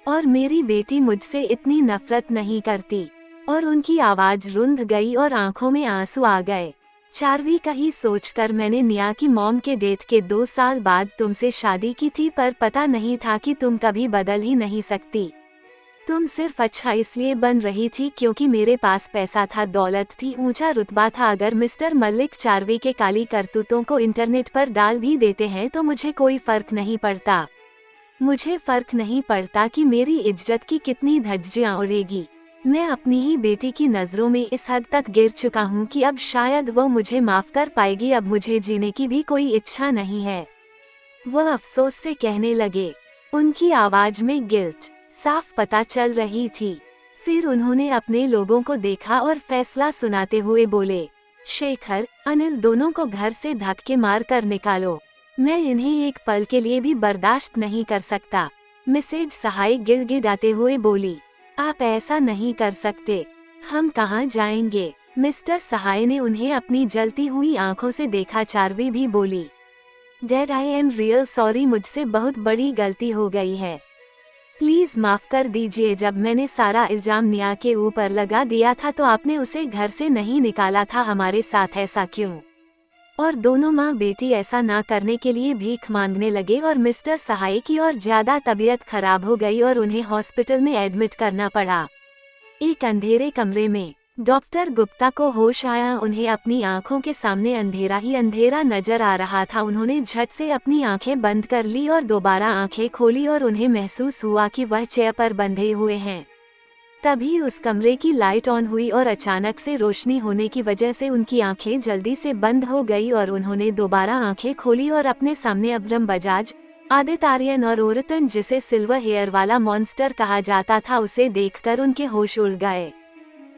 और मेरी बेटी मुझसे इतनी नफरत नहीं करती। और उनकी आवाज रुंध गई और आंखों में आंसू आ गए। चार्वी का ही सोचकर मैंने निया की मॉम के डेथ के 2 साल बाद तुमसे शादी की थी, पर पता नहीं था कि तुम कभी बदल ही नहीं सकती। तुम सिर्फ अच्छा इसलिए बन रही थी क्योंकि मेरे पास पैसा था, दौलत थी, ऊंचा रुतबा था। अगर मिस्टर मलिक चार्वी के काली करतूतों को इंटरनेट पर डाल भी देते हैं तो मुझे कोई फर्क नहीं पड़ता। मुझे फर्क नहीं पड़ता कि मेरी इज्जत की कितनी धज्जियां उड़ेगी। मैं अपनी ही बेटी की नजरों में इस हद तक गिर चुका हूँ कि अब शायद वो मुझे माफ कर पाएगी। अब मुझे जीने की भी कोई इच्छा नहीं है, वह अफसोस से कहने लगे। उनकी आवाज में गिल्ट साफ पता चल रही थी। फिर उन्होंने अपने लोगों को देखा और फैसला सुनाते हुए बोले, शेखर, अनिल दोनों को घर से धक्के मार कर निकालो। मैं इन्हें एक पल के लिए भी बर्दाश्त नहीं कर सकता। मिसेज सहाय गिड़गिड़ाते हुए बोली, आप ऐसा नहीं कर सकते, हम कहाँ जाएंगे? मिस्टर सहाय ने उन्हें अपनी जलती हुई आंखों से देखा। चार्वी भी बोली, dad, I am real sorry, मुझसे बहुत बड़ी गलती हो गई है, प्लीज माफ कर दीजिए। जब मैंने सारा इल्जाम निया के ऊपर लगा दिया था तो आपने उसे घर से नहीं निकाला था, हमारे साथ ऐसा क्यों? और दोनों माँ बेटी ऐसा ना करने के लिए भीख मांगने लगे और मिस्टर सहाय की और ज्यादा तबीयत खराब हो गई और उन्हें हॉस्पिटल में एडमिट करना पड़ा। एक अंधेरे कमरे में डॉक्टर गुप्ता को होश आया। उन्हें अपनी आंखों के सामने अंधेरा ही अंधेरा नजर आ रहा था। उन्होंने झट से अपनी आंखें बंद कर ली और दोबारा आंखें खोली और उन्हें महसूस हुआ कि वह चेयर पर बंधे हुए हैं। तभी उस कमरे की लाइट ऑन हुई और अचानक से रोशनी होने की वजह से उनकी आंखें जल्दी से बंद हो गई और उन्होंने दोबारा आंखें खोली और अपने सामने अब्रम बजाज, आदित्य आर्यन और औरतन, जिसे सिल्वर हेयर वाला मॉन्स्टर कहा जाता था, उसे देखकर उनके होश उड़ गए।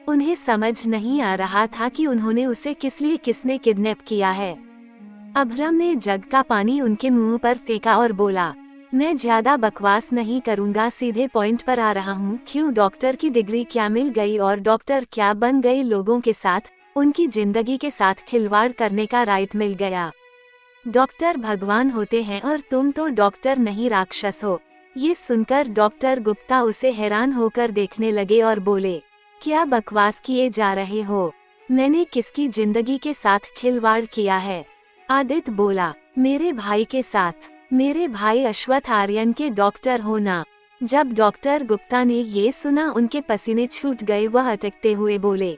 उन्हें समझ नहीं आ रहा था कि उन्होंने उसे किसने किडनैप किया है। अब्रम ने जग का पानी उनके मुंह पर फेंका और बोला, मैं ज्यादा बकवास नहीं करूंगा, सीधे पॉइंट पर आ रहा हूँ। क्यों डॉक्टर की डिग्री क्या मिल गई और डॉक्टर क्या बन गई? लोगों के साथ, उनकी जिंदगी के साथ खिलवाड़ करने का राइट मिल गया। डॉक्टर भगवान होते हैं और तुम तो डॉक्टर नहीं, राक्षस हो। ये सुनकर डॉक्टर गुप्ता उसे हैरान होकर देखने लगे और बोले, क्या बकवास किए जा रहे हो? मैंने किसकी जिंदगी के साथ खिलवाड़ किया है? आदित्य बोला, मेरे भाई के साथ। मेरे भाई अश्वत्थ आर्यन के डॉक्टर होना। जब डॉक्टर गुप्ता ने ये सुना उनके पसीने छूट गए। वह अटकते हुए बोले,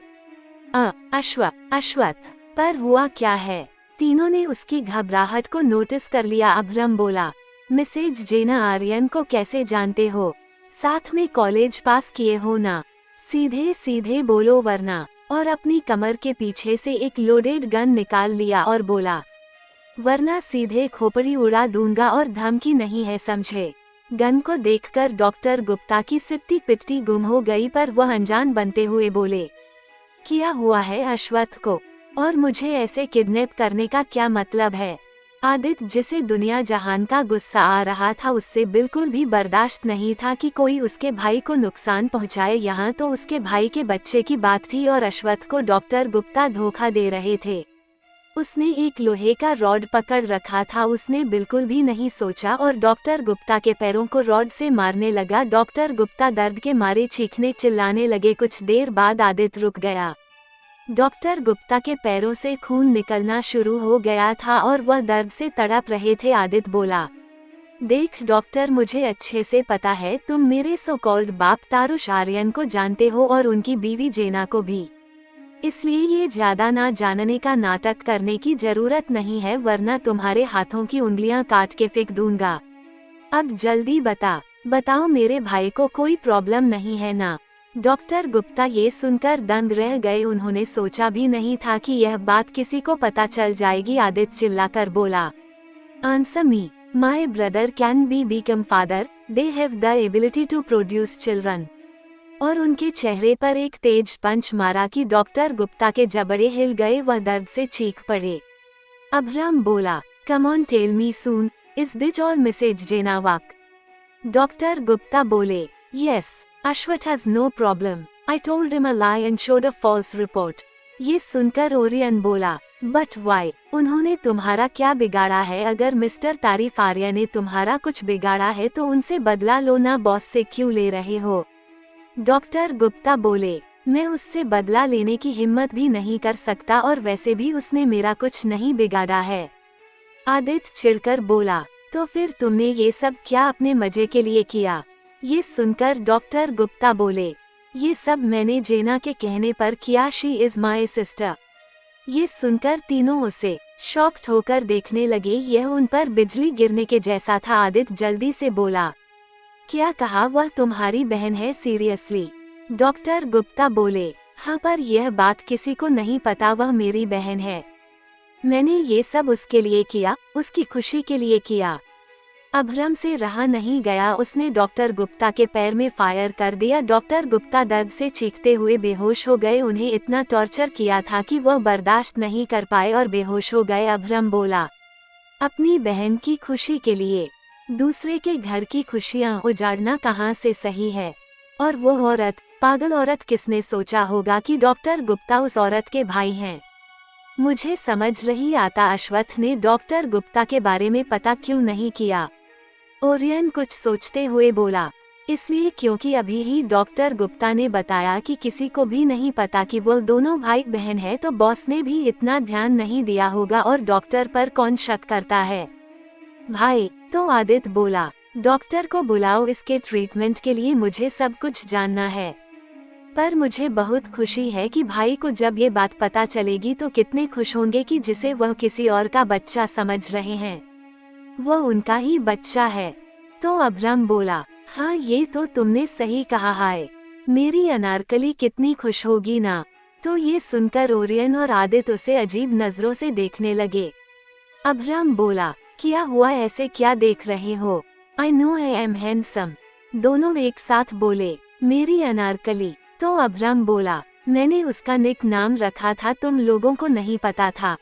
अश्वत्थ, पर हुआ क्या है? तीनों ने उसकी घबराहट को नोटिस कर लिया। अभ्रम बोला, मिसेज जेना आर्यन को कैसे जानते हो? साथ में कॉलेज पास किए हो ना? सीधे सीधे बोलो वरना। और अपनी कमर के पीछे से एक लोडेड गन निकाल लिया और बोला, वरना सीधे खोपड़ी उड़ा दूंगा। और धमकी नहीं है, समझे? गन को देखकर डॉक्टर गुप्ता की सिट्टी पिट्टी गुम हो गई, पर वह अनजान बनते हुए बोले, क्या हुआ है अश्वत्थ को? और मुझे ऐसे किडनैप करने का क्या मतलब है? आदित्य, जिसे दुनिया जहान का गुस्सा आ रहा था, उससे बिल्कुल भी बर्दाश्त नहीं था कि कोई उसके भाई को नुकसान पहुंचाए। यहाँ तो उसके भाई के बच्चे की बात थी और अश्वत्थ को डॉक्टर गुप्ता धोखा दे रहे थे। उसने एक लोहे का रॉड पकड़ रखा था। उसने बिल्कुल भी नहीं सोचा और डॉक्टर गुप्ता के पैरों को रॉड से मारने लगा। डॉक्टर गुप्ता दर्द के मारे चीखने चिल्लाने लगे। कुछ देर बाद आदित्य रुक गया। डॉक्टर गुप्ता के पैरों से खून निकलना शुरू हो गया था और वह दर्द से तड़प रहे थे। आदित्य बोला, देख डॉक्टर, मुझे अच्छे से पता है तुम मेरे सो कॉल्ड बाप तारुष आर्यन को जानते हो और उनकी बीवी जेना को भी। इसलिए ये ज्यादा ना जानने का नाटक करने की जरूरत नहीं है, वरना तुम्हारे हाथों की उंगलियां काट के फेंक दूंगा। अब जल्दी बताओ मेरे भाई को कोई प्रॉब्लम नहीं है ना? डॉक्टर गुप्ता ये सुनकर दंग रह गए। उन्होंने सोचा भी नहीं था कि यह बात किसी को पता चल जाएगी। आदित्य चिल्लाकर बोला, answer me, my brother can be become father, they have the ability to produce children. और उनके चेहरे पर एक तेज पंच मारा कि डॉक्टर गुप्ता के जबड़े हिल गए। वह दर्द से चीख पड़े। अभ्रम बोला, come on tell me soon, is this all Mrs Jena walk? Doctor Gupta बोले, yes, Ashwath has no problem. I told him a lie and showed a false report. ये सुनकर ओरियन बोला, But why? उन्होंने तुम्हारा क्या बिगाड़ा है? अगर मिस्टर तारीफ आर्य ने तुम्हारा कुछ बिगाड़ा है तो उनसे बदला लो ना, बॉस से क्यों ले रहे हो? डॉक्टर गुप्ता बोले, मैं उससे बदला लेने की हिम्मत भी नहीं कर सकता और वैसे भी उसने मेरा कुछ नहीं बिगाड़ा है। आदित्य चिढ़कर बोला, तो फिर तुमने ये सब क्या अपने मजे के लिए किया? ये सुनकर डॉक्टर गुप्ता बोले, ये सब मैंने जेना के कहने पर किया। She is my sister. ये सुनकर तीनों उसे शॉक्ड होकर देखने लगे। यह उन पर बिजली गिरने के जैसा था। आदित्य जल्दी से बोला, क्या कहा? वह तुम्हारी बहन है? सीरियसली? डॉक्टर गुप्ता बोले, हाँ, पर यह बात किसी को नहीं पता, वह मेरी बहन है। मैंने ये सब उसके लिए किया, उसकी खुशी के लिए किया। अभ्रम से रहा नहीं गया, उसने डॉक्टर गुप्ता के पैर में फायर कर दिया। डॉक्टर गुप्ता दर्द से चीखते हुए बेहोश हो गए। उन्हें इतना टॉर्चर किया था कि वह बर्दाश्त नहीं कर पाए और बेहोश हो गए। अभ्रम बोला, अपनी बहन की खुशी के लिए दूसरे के घर की खुशियां उजाड़ना कहाँ से सही है? और वो औरत, पागल औरत, किसने सोचा होगा कि डॉक्टर गुप्ता उस औरत के भाई हैं? मुझे समझ रही आता अश्वत्थ ने डॉक्टर गुप्ता के बारे में पता क्यों नहीं किया? ओरियन कुछ सोचते हुए बोला, इसलिए क्योंकि अभी ही डॉक्टर गुप्ता ने बताया कि किसी को भी नहीं पता कि वो दोनों भाई बहन है, तो बॉस ने भी इतना ध्यान नहीं दिया होगा और डॉक्टर पर कौन शक करता है? भाई, तो आदित्य बोला, डॉक्टर को बुलाओ, इसके ट्रीटमेंट के लिए मुझे सब कुछ जानना है। पर मुझे बहुत खुशी है कि भाई को जब ये बात पता चलेगी तो कितने खुश होंगे कि जिसे वह किसी और का बच्चा समझ रहे हैं, वो उनका ही बच्चा है। तो अभ्रम बोला, हाँ, ये तो तुमने सही कहा। हाय, मेरी अनारकली कितनी खुश होगी ना? तो ये सुनकर ओरियन और आदित्य उसे अजीब नजरों से देखने लगे। अभ्रम बोला, क्या हुआ? ऐसे क्या देख रहे हो? I know I am handsome. दोनों एक साथ बोले, मेरी अनारकली। तो अभ्रम बोला, मैंने उसका निक नाम रखा था, तुम लोगों को नहीं पता था।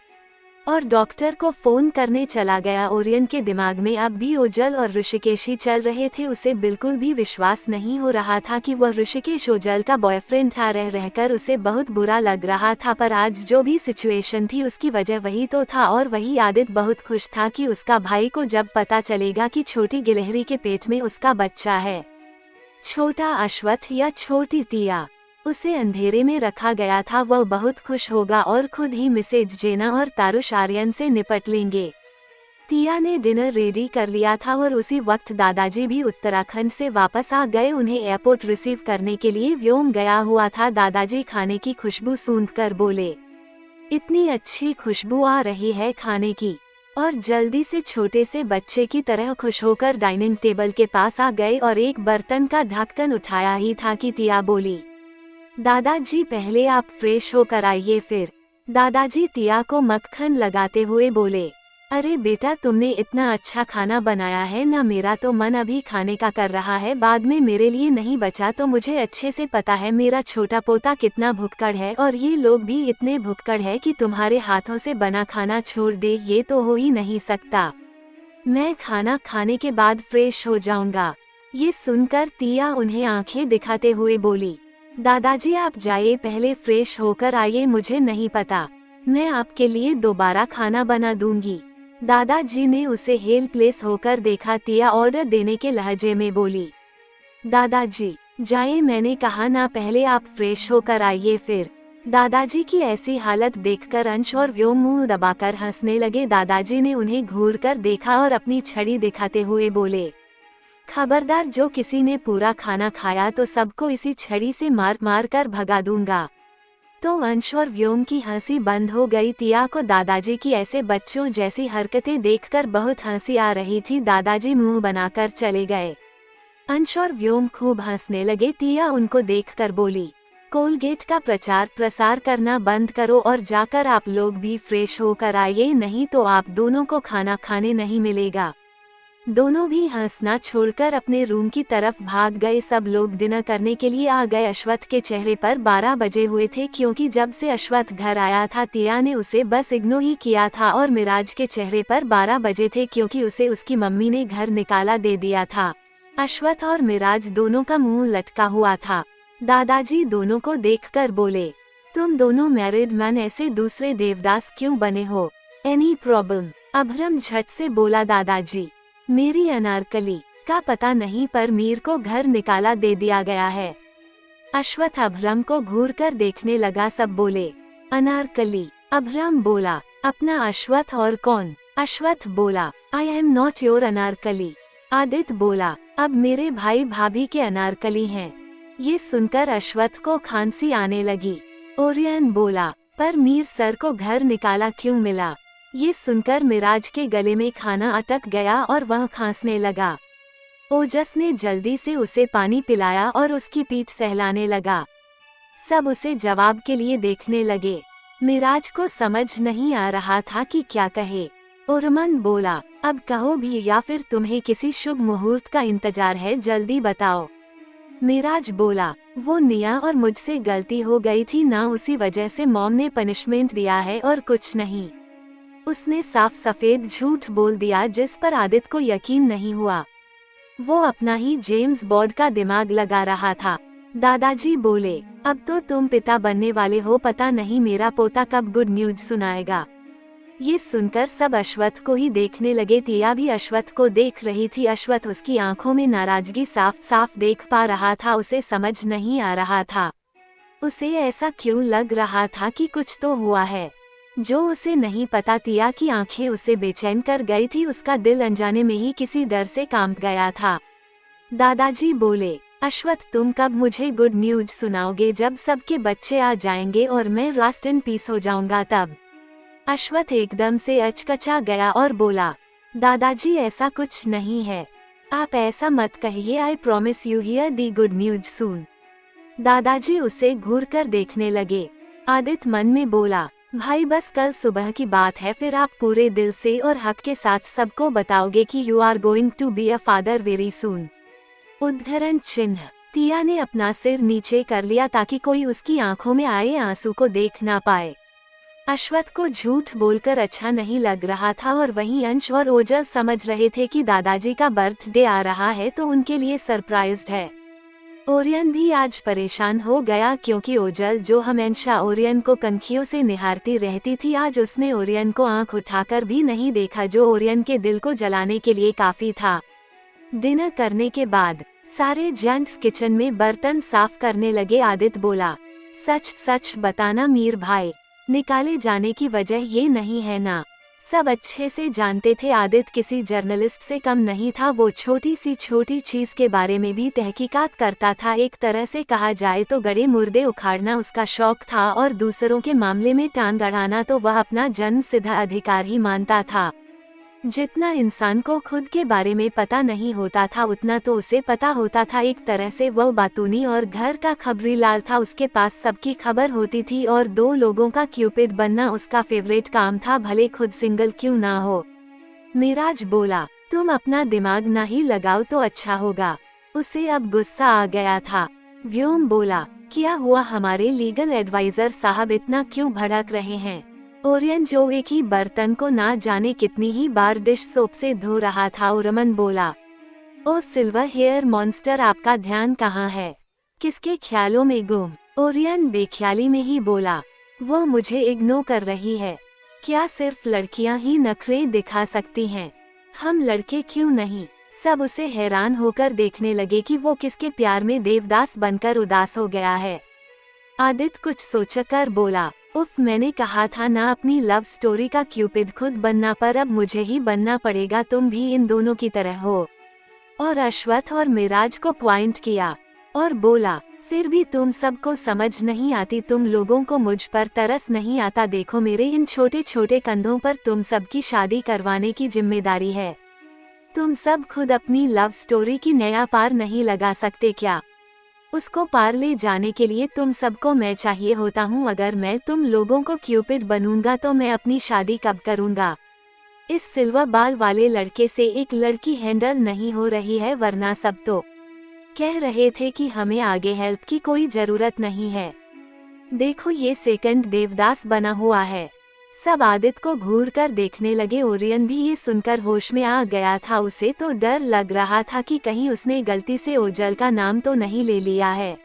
और डॉक्टर को फोन करने चला गया। ओरियन के दिमाग में अब भी ओजल और ऋषिकेश ही चल रहे थे। उसे बिल्कुल भी विश्वास नहीं हो रहा था कि वह ऋषिकेश ओजल का बॉयफ्रेंड था। रह रहकर उसे बहुत बुरा लग रहा था, पर आज जो भी सिचुएशन थी उसकी वजह वही तो था। और वही आदित बहुत खुश था कि उसका भाई को जब पता चलेगा कि छोटी गिलहरी के पेट में उसका बच्चा है, छोटा अश्वत्थ या छोटी तिया, उसे अंधेरे में रखा गया था, वह बहुत खुश होगा और खुद ही मिसेज जेना और तारुश आर्यन से निपट लेंगे। तिया ने डिनर रेडी कर लिया था और उसी वक्त दादाजी भी उत्तराखंड से वापस आ गए। उन्हें एयरपोर्ट रिसीव करने के लिए व्योम गया हुआ था। दादाजी खाने की खुशबू सूंघकर बोले, इतनी अच्छी खुशबू आ रही है खाने की, और जल्दी से छोटे से बच्चे की तरह खुश होकर डाइनिंग टेबल के पास आ गए और एक बर्तन का ढक्कन उठाया ही था कि तिया बोली, दादाजी पहले आप फ्रेश होकर आइए फिर। दादाजी तिया को मक्खन लगाते हुए बोले, अरे बेटा तुमने इतना अच्छा खाना बनाया है ना, मेरा तो मन अभी खाने का कर रहा है, बाद में मेरे लिए नहीं बचा तो मुझे अच्छे से पता है मेरा छोटा पोता कितना भुक्कड़ है, और ये लोग भी इतने भुक्कड़ है कि तुम्हारे हाथों से बना खाना छोड़ दे, ये तो हो ही नहीं सकता। मैं खाना खाने के बाद फ्रेश हो जाऊंगा। ये सुनकर तिया उन्हें आंखें दिखाते हुए बोली, दादाजी आप जाइए, पहले फ्रेश होकर आइए, मुझे नहीं पता, मैं आपके लिए दोबारा खाना बना दूंगी। दादाजी ने उसे हेल्पलेस होकर देखा। तिया ऑर्डर देने के लहजे में बोली, दादाजी जाइए, मैंने कहा ना, पहले आप फ्रेश होकर आइए फिर। दादाजी की ऐसी हालत देखकर अंश और व्योम मुंह दबाकर हंसने लगे। दादाजी ने उन्हें घूर कर देखा और अपनी छड़ी दिखाते हुए बोले, खबरदार, जो किसी ने पूरा खाना खाया तो सबको इसी छड़ी से मार मार कर भगा दूंगा। तो अंश और व्योम की हंसी बंद हो गई। तिया को दादाजी की ऐसे बच्चों जैसी हरकतें देखकर बहुत हंसी आ रही थी। दादाजी मुंह बनाकर चले गए। अंश और व्योम खूब हंसने लगे। तिया उनको देखकर बोली, कोलगेट का प्रचार प्रसार करना बंद करो और जाकर आप लोग भी फ्रेश होकर आइए, नहीं तो आप दोनों को खाना खाने नहीं मिलेगा। दोनों भी हंसना छोड़कर अपने रूम की तरफ भाग गए। सब लोग डिनर करने के लिए आ गए। अश्वत्थ के चेहरे पर 12 बजे हुए थे, क्योंकि जब से अश्वत्थ घर आया था तिया ने उसे बस इग्नोर ही किया था, और मिराज के चेहरे पर 12 बजे थे क्योंकि उसे उसकी मम्मी ने घर निकाला दे दिया था। अश्वत्थ और मिराज दोनों का मुंह लटका हुआ था। दादाजी दोनों को देखकर बोले, तुम दोनों मैरिड मैन ऐसे दूसरे देवदास क्यों बने हो? Any problem? अभरम झट से बोला। दादाजी, मेरी अनारकली का पता नहीं, पर मीर को घर निकाला दे दिया गया है। अश्वत्थ अभरम को घूर कर देखने लगा। सब बोले, अनारकली? अभरम बोला, अपना अश्वत्थ और कौन? अश्वत्थ बोला, I am not your Anarkali. Aditya बोला, अब मेरे भाई भाभी के अनारकली हैं। ये सुनकर अश्वत्थ को खांसी आने लगी। ओरियन बोला, पर मीर सर को घर निकाला क्यों मिला? ये सुनकर मिराज के गले में खाना अटक गया और वह खांसने लगा। ओजस ने जल्दी से उसे पानी पिलाया और उसकी पीठ सहलाने लगा। सब उसे जवाब के लिए देखने लगे। मिराज को समझ नहीं आ रहा था कि क्या कहे। उर्मन बोला, अब कहो भी, या फिर तुम्हें किसी शुभ मुहूर्त का इंतजार है, जल्दी बताओ। मिराज बोला, वो निया और मुझसे गलती हो गई थी ना, उसी वजह से मॉम ने पनिशमेंट दिया है और कुछ नहीं। उसने साफ सफेद झूठ बोल दिया जिस पर आदित्य को यकीन नहीं हुआ। वो अपना ही जेम्स बॉन्ड का दिमाग लगा रहा था। दादाजी बोले, अब तो तुम पिता बनने वाले हो, पता नहीं मेरा पोता कब गुड न्यूज सुनाएगा। ये सुनकर सब अश्वत्थ को ही देखने लगे। तिया भी अश्वत्थ को देख रही थी। अश्वत्थ उसकी आंखों में नाराजगी साफ साफ देख पा रहा था। उसे समझ नहीं आ रहा था, उसे ऐसा क्यों लग रहा था कि कुछ तो हुआ है जो उसे नहीं पता। तिया की आंखें उसे बेचैन कर गई थी। उसका दिल अनजाने में ही किसी डर से कांप गया था। दादाजी बोले, अश्वत्थ तुम कब मुझे गुड न्यूज सुनाओगे? जब सबके बच्चे आ जाएंगे और मैं रेस्ट इन पीस हो जाऊंगा तब। अश्वत्थ एकदम से अचकचा गया और बोला, दादाजी ऐसा कुछ नहीं है, आप ऐसा मत कहिए। I promise you hear the good news soon. दादाजी उसे घूर कर देखने लगे। आदित्य मन में बोला, भाई बस कल सुबह की बात है, फिर आप पूरे दिल से और हक के साथ सबको बताओगे कि you are going to be a father very soon. उद्धरण चिन्ह। तिया ने अपना सिर नीचे कर लिया ताकि कोई उसकी आंखों में आए आंसू को देख ना पाए। अश्वथ को झूठ बोलकर अच्छा नहीं लग रहा था और वहीं अंश और ओजल समझ रहे थे कि दादाजी का बर्थडे आ रहा है तो उनके लिए सरप्राइज्ड है। ओरियन भी आज परेशान हो गया क्योंकि ओजल जो हमेशा ओरियन को कनखियों से निहारती रहती थी, आज उसने ओरियन को आंख उठाकर भी नहीं देखा, जो ओरियन के दिल को जलाने के लिए काफी था। डिनर करने के बाद सारे जेंट्स किचन में बर्तन साफ करने लगे। आदित्य बोला, सच सच बताना मीर भाई, निकाले जाने की वजह ये नहीं है ना? सब अच्छे से जानते थे आदित्य किसी जर्नलिस्ट से कम नहीं था। वो छोटी सी छोटी चीज के बारे में भी तहकीकात करता था। एक तरह से कहा जाए तो गड़े मुर्दे उखाड़ना उसका शौक था और दूसरों के मामले में टांग अड़ाना तो वह अपना जन्म सिद्ध अधिकार ही मानता था। जितना इंसान को खुद के बारे में पता नहीं होता था उतना तो उसे पता होता था। एक तरह से वह बातूनी और घर का खबरीलाल था। उसके पास सबकी खबर होती थी और दो लोगों का क्यूपिड बनना उसका फेवरेट काम था, भले खुद सिंगल क्यों ना हो। मिराज बोला, तुम अपना दिमाग ना ही लगाओ तो अच्छा होगा। उसे अब गुस्सा आ गया था। व्योम बोला, क्या हुआ? हमारे लीगल एडवाइजर साहब इतना क्यों भड़क रहे हैं? ओरियन जो एक ही बर्तन को ना जाने कितनी ही बार डिश सोप से धो रहा था। ओरमन बोला, ओ सिल्वर हेयर मॉन्स्टर, आपका ध्यान कहाँ है? किसके ख्यालों में गुम? ओरियन बेख्याली में ही बोला, वो मुझे इग्नोर कर रही है। क्या सिर्फ लड़कियां ही नखरे दिखा सकती हैं? हम लड़के क्यों नहीं? सब उसे हैरान होकर देखने लगे कि वो किसके प्यार में देवदास बनकर उदास हो गया है। आदित्य कुछ सोचकर बोला, उफ, मैंने कहा था ना अपनी लव स्टोरी का क्यूपिड खुद बनना, पर अब मुझे ही बनना पड़ेगा। तुम भी इन दोनों की तरह हो। और अश्वथ और मिराज को पॉइंट किया और बोला, फिर भी तुम सबको समझ नहीं आती, तुम लोगों को मुझ पर तरस नहीं आता। देखो मेरे इन छोटे छोटे कंधों पर तुम सबकी शादी करवाने की जिम्मेदारी है। तुम सब खुद अपनी लव स्टोरी की नया पार नहीं लगा सकते क्या? उसको पार ले जाने के लिए तुम सबको मैं चाहिए होता हूँ। अगर मैं तुम लोगों को क्यूपिड बनूंगा तो मैं अपनी शादी कब करूंगा? इस सिल्वर बाल वाले लड़के से एक लड़की हैंडल नहीं हो रही है, वरना सब तो कह रहे थे कि हमें आगे हेल्प की कोई जरूरत नहीं है। देखो ये सेकंड देवदास बना हुआ है। सब आदित्य को घूर कर देखने लगे। ओरियन भी ये सुनकर होश में आ गया था। उसे तो डर लग रहा था कि कहीं उसने गलती से ओजल का नाम तो नहीं ले लिया है।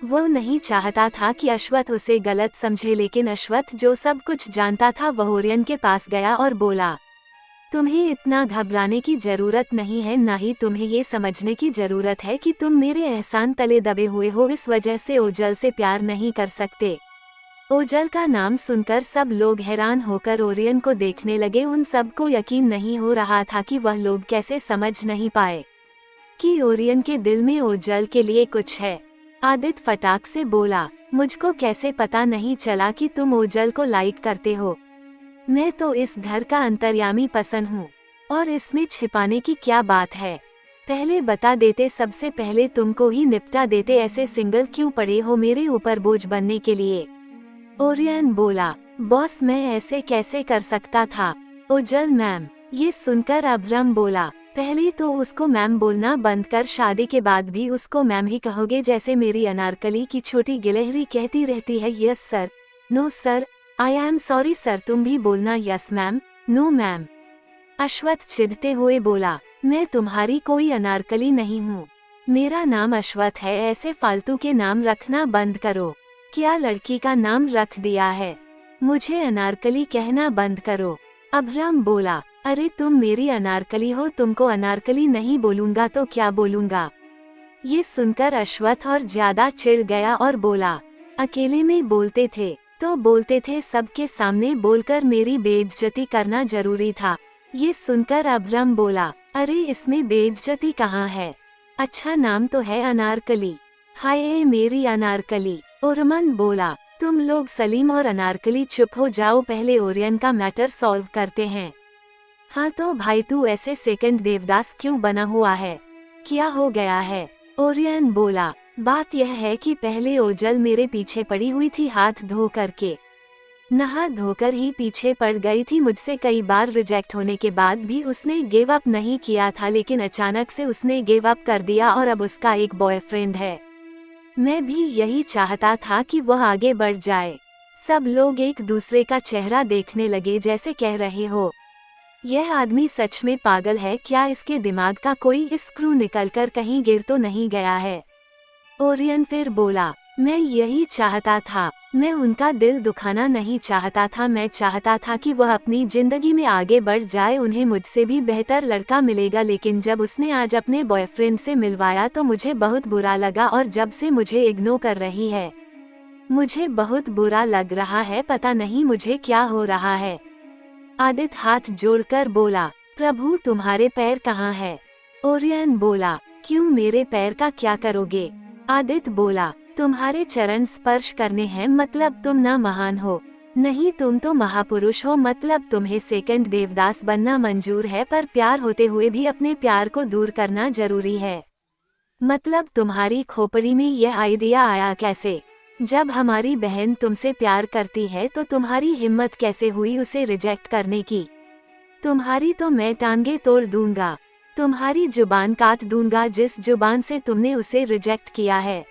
वो नहीं चाहता था कि अश्वथ उसे गलत समझे, लेकिन अश्वथ जो सब कुछ जानता था वह ओरियन के पास गया और बोला, तुम्हें इतना घबराने की जरूरत नहीं है, ना ही तुम्हें ये समझने की जरूरत है कि तुम मेरे एहसान तले दबे हुए हो, इस वजह से ओजल से प्यार नहीं कर सकते। ओजल का नाम सुनकर सब लोग हैरान होकर ओरियन को देखने लगे। उन सब को यकीन नहीं हो रहा था कि वह लोग कैसे समझ नहीं पाए कि ओरियन के दिल में ओजल के लिए कुछ है। आदित्य फटाक से बोला, मुझको कैसे पता नहीं चला कि तुम ओजल को लाइक करते हो? मैं तो इस घर का अंतर्यामी पसंद हूँ और इसमें छिपाने की क्या बात है? पहले बता देते, सबसे पहले तुमको ही निपटा देते। ऐसे सिंगल क्यों पड़े हो मेरे ऊपर बोझ बनने के लिए? ओरियन बोला, बॉस मैं ऐसे कैसे कर सकता था? ओजल मैम। ये सुनकर अभ्रम बोला, पहले तो उसको मैम बोलना बंद कर, शादी के बाद भी उसको मैम ही कहोगे, जैसे मेरी अनारकली की छोटी गिलहरी कहती रहती है। Yes sir, no sir, I am sorry sir. तुम भी बोलना yes ma'am, no ma'am. Ashwath चिढ़ते हुए बोला, मैं तुम्हारी कोई अनारकली नहीं हूँ, मेरा नाम अश्वथ है। ऐसे फालतू के नाम रखना बंद करो। क्या लड़की का नाम रख दिया है? मुझे अनारकली कहना बंद करो। अभ्रम बोला, अरे तुम मेरी अनारकली हो, तुमको अनारकली नहीं बोलूंगा तो क्या बोलूंगा? ये सुनकर अश्वथ और ज्यादा चिढ़ गया और बोला, अकेले में बोलते थे तो बोलते थे, सबके सामने बोलकर मेरी बेइज्जती करना जरूरी था। ये सुनकर अभ्रम बोला, अरे इसमें बेइज्जती कहाँ है? अच्छा नाम तो है अनारकली। हाय मेरी अनारकली। ओरमन बोला, तुम लोग सलीम और अनारकली चुप हो जाओ, पहले ओरियन का मैटर सॉल्व करते हैं। हाँ तो भाई तू ऐसे सेकंड देवदास क्यों बना हुआ है? क्या हो गया है? ओरियन बोला, बात यह है कि पहले ओजल मेरे पीछे पड़ी हुई थी, हाथ धो करके नहा धोकर ही पीछे पड़ गई थी। मुझसे कई बार रिजेक्ट होने के बाद भी उसने गिव अप नहीं किया था, लेकिन अचानक से उसने गिव अप कर दिया और अब उसका एक बॉयफ्रेंड है। मैं भी यही चाहता था कि वह आगे बढ़ जाए। सब लोग एक दूसरे का चेहरा देखने लगे जैसे कह रहे हो, यह आदमी सच में पागल है क्या, इसके दिमाग का कोई स्क्रू निकलकर कहीं गिर तो नहीं गया है। ओरियन फिर बोला, मैं यही चाहता था, मैं उनका दिल दुखाना नहीं चाहता था, मैं चाहता था कि वह अपनी जिंदगी में आगे बढ़ जाए, उन्हें मुझसे भी बेहतर लड़का मिलेगा, लेकिन जब उसने आज अपने बॉयफ्रेंड से मिलवाया तो मुझे बहुत बुरा लगा और जब से मुझे इग्नोर कर रही है। मुझे बहुत बुरा लग रहा है, पता नहीं मुझे क्या हो रहा है। आदित्य हाथ जोड़कर बोला, प्रभु तुम्हारे पैर कहाँ है? ओरियन बोला, क्यों, मेरे पैर का क्या करोगे? आदित्य बोला, तुम्हारे चरण स्पर्श करने हैं मतलब तुम ना महान हो, नहीं तुम तो महापुरुष हो, मतलब तुम्हें सेकंड देवदास बनना मंजूर है, पर प्यार होते हुए भी अपने प्यार को दूर करना जरूरी है। मतलब तुम्हारी खोपड़ी में यह आइडिया आया कैसे? जब हमारी बहन तुमसे प्यार करती है तो तुम्हारी हिम्मत कैसे हुई उसे रिजेक्ट करने की? तुम्हारी तो मैं टांगे तोड़ दूंगा, तुम्हारी जुबान काट दूंगा जिस जुबान से तुमने उसे रिजेक्ट किया है।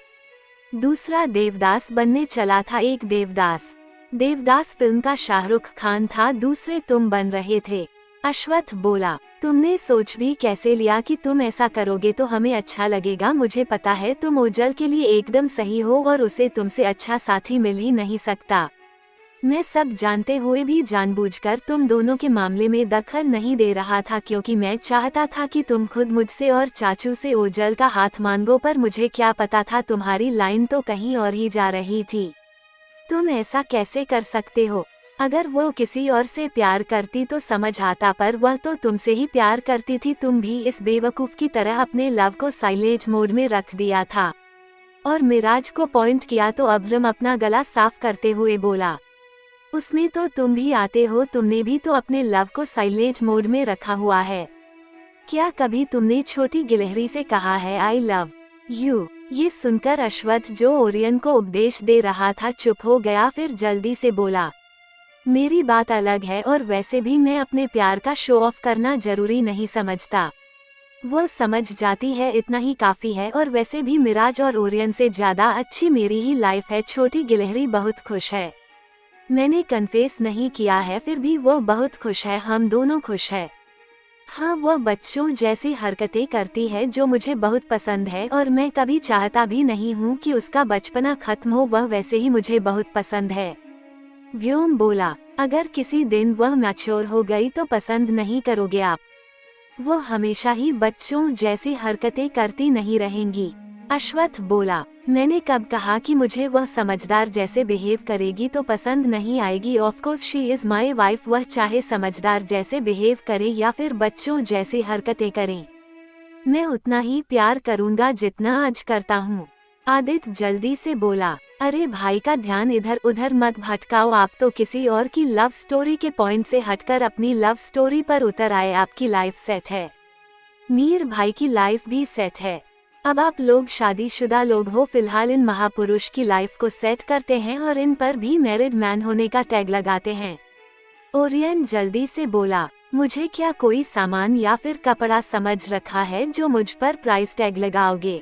दूसरा देवदास बनने चला था, एक देवदास। देवदास फिल्म का शाहरुख खान था, दूसरे तुम बन रहे थे। अश्वत्थ बोला, तुमने सोच भी कैसे लिया कि तुम ऐसा करोगे तो हमें अच्छा लगेगा? मुझे पता है तुम ओजल के लिए एकदम सही हो और उसे तुमसे अच्छा साथी मिल ही नहीं सकता। मैं सब जानते हुए भी जानबूझकर तुम दोनों के मामले में दखल नहीं दे रहा था, क्योंकि मैं चाहता था कि तुम खुद मुझसे और चाचू से ओजल का हाथ मांगो, पर मुझे क्या पता था तुम्हारी लाइन तो कहीं और ही जा रही थी। तुम ऐसा कैसे कर सकते हो? अगर वो किसी और से प्यार करती तो समझ आता, पर वह तो तुमसे ही प्यार करती थी। तुम भी इस बेवकूफ की तरह अपने लव को साइलेंट मोड में रख दिया था और मिराज को पॉइंट किया तो अभ्रम अपना गला साफ करते हुए बोला, उसमें तो तुम भी आते हो, तुमने भी तो अपने लव को साइलेंट मोड में रखा हुआ है। क्या कभी तुमने छोटी गिलहरी से कहा है आई लव यू? ये सुनकर अश्वत्थ जो ओरियन को उपदेश दे रहा था चुप हो गया, फिर जल्दी से बोला, मेरी बात अलग है और वैसे भी मैं अपने प्यार का शो ऑफ करना जरूरी नहीं समझता। वो समझ जाती है इतना ही काफी है, और वैसे भी मिराज और ओरियन से ज्यादा अच्छी मेरी ही लाइफ है। छोटी गिलहरी बहुत खुश है, मैंने कन्फेस नहीं किया है, फिर भी वो बहुत खुश है, हम दोनों खुश है। हाँ, वो बच्चों जैसी हरकतें करती है जो मुझे बहुत पसंद है और मैं कभी चाहता भी नहीं हूँ कि उसका बचपना खत्म हो, वह वैसे ही मुझे बहुत पसंद है। व्योम बोला, अगर किसी दिन वह मैच्योर हो गई तो पसंद नहीं करोगे आप? वो हमेशा ही बच्चों जैसी हरकतें करती नहीं रहेंगी। अश्वत्थ बोला, मैंने कब कहा कि मुझे वह समझदार जैसे बिहेव करेगी तो पसंद नहीं आएगी? Of course she is my wife, वह चाहे समझदार जैसे बिहेव करे या फिर बच्चों जैसी हरकतें करें, मैं उतना ही प्यार करूंगा जितना आज करता हूँ। आदित्य जल्दी से बोला, अरे भाई का ध्यान इधर उधर मत भटकाओ, आप तो किसी और की लव स्टोरी के पॉइंट से हटकर अपनी लव स्टोरी पर उतर आए। आपकी लाइफ सेट है, मीर भाई की लाइफ भी सेट है, अब आप लोग शादीशुदा लोग हो। फिलहाल इन महापुरुष की लाइफ को सेट करते हैं और इन पर भी मैरिड मैन होने का टैग लगाते हैं। ओरियन जल्दी से बोला, मुझे क्या कोई सामान या फिर कपड़ा समझ रखा है जो मुझ पर प्राइस टैग लगाओगे?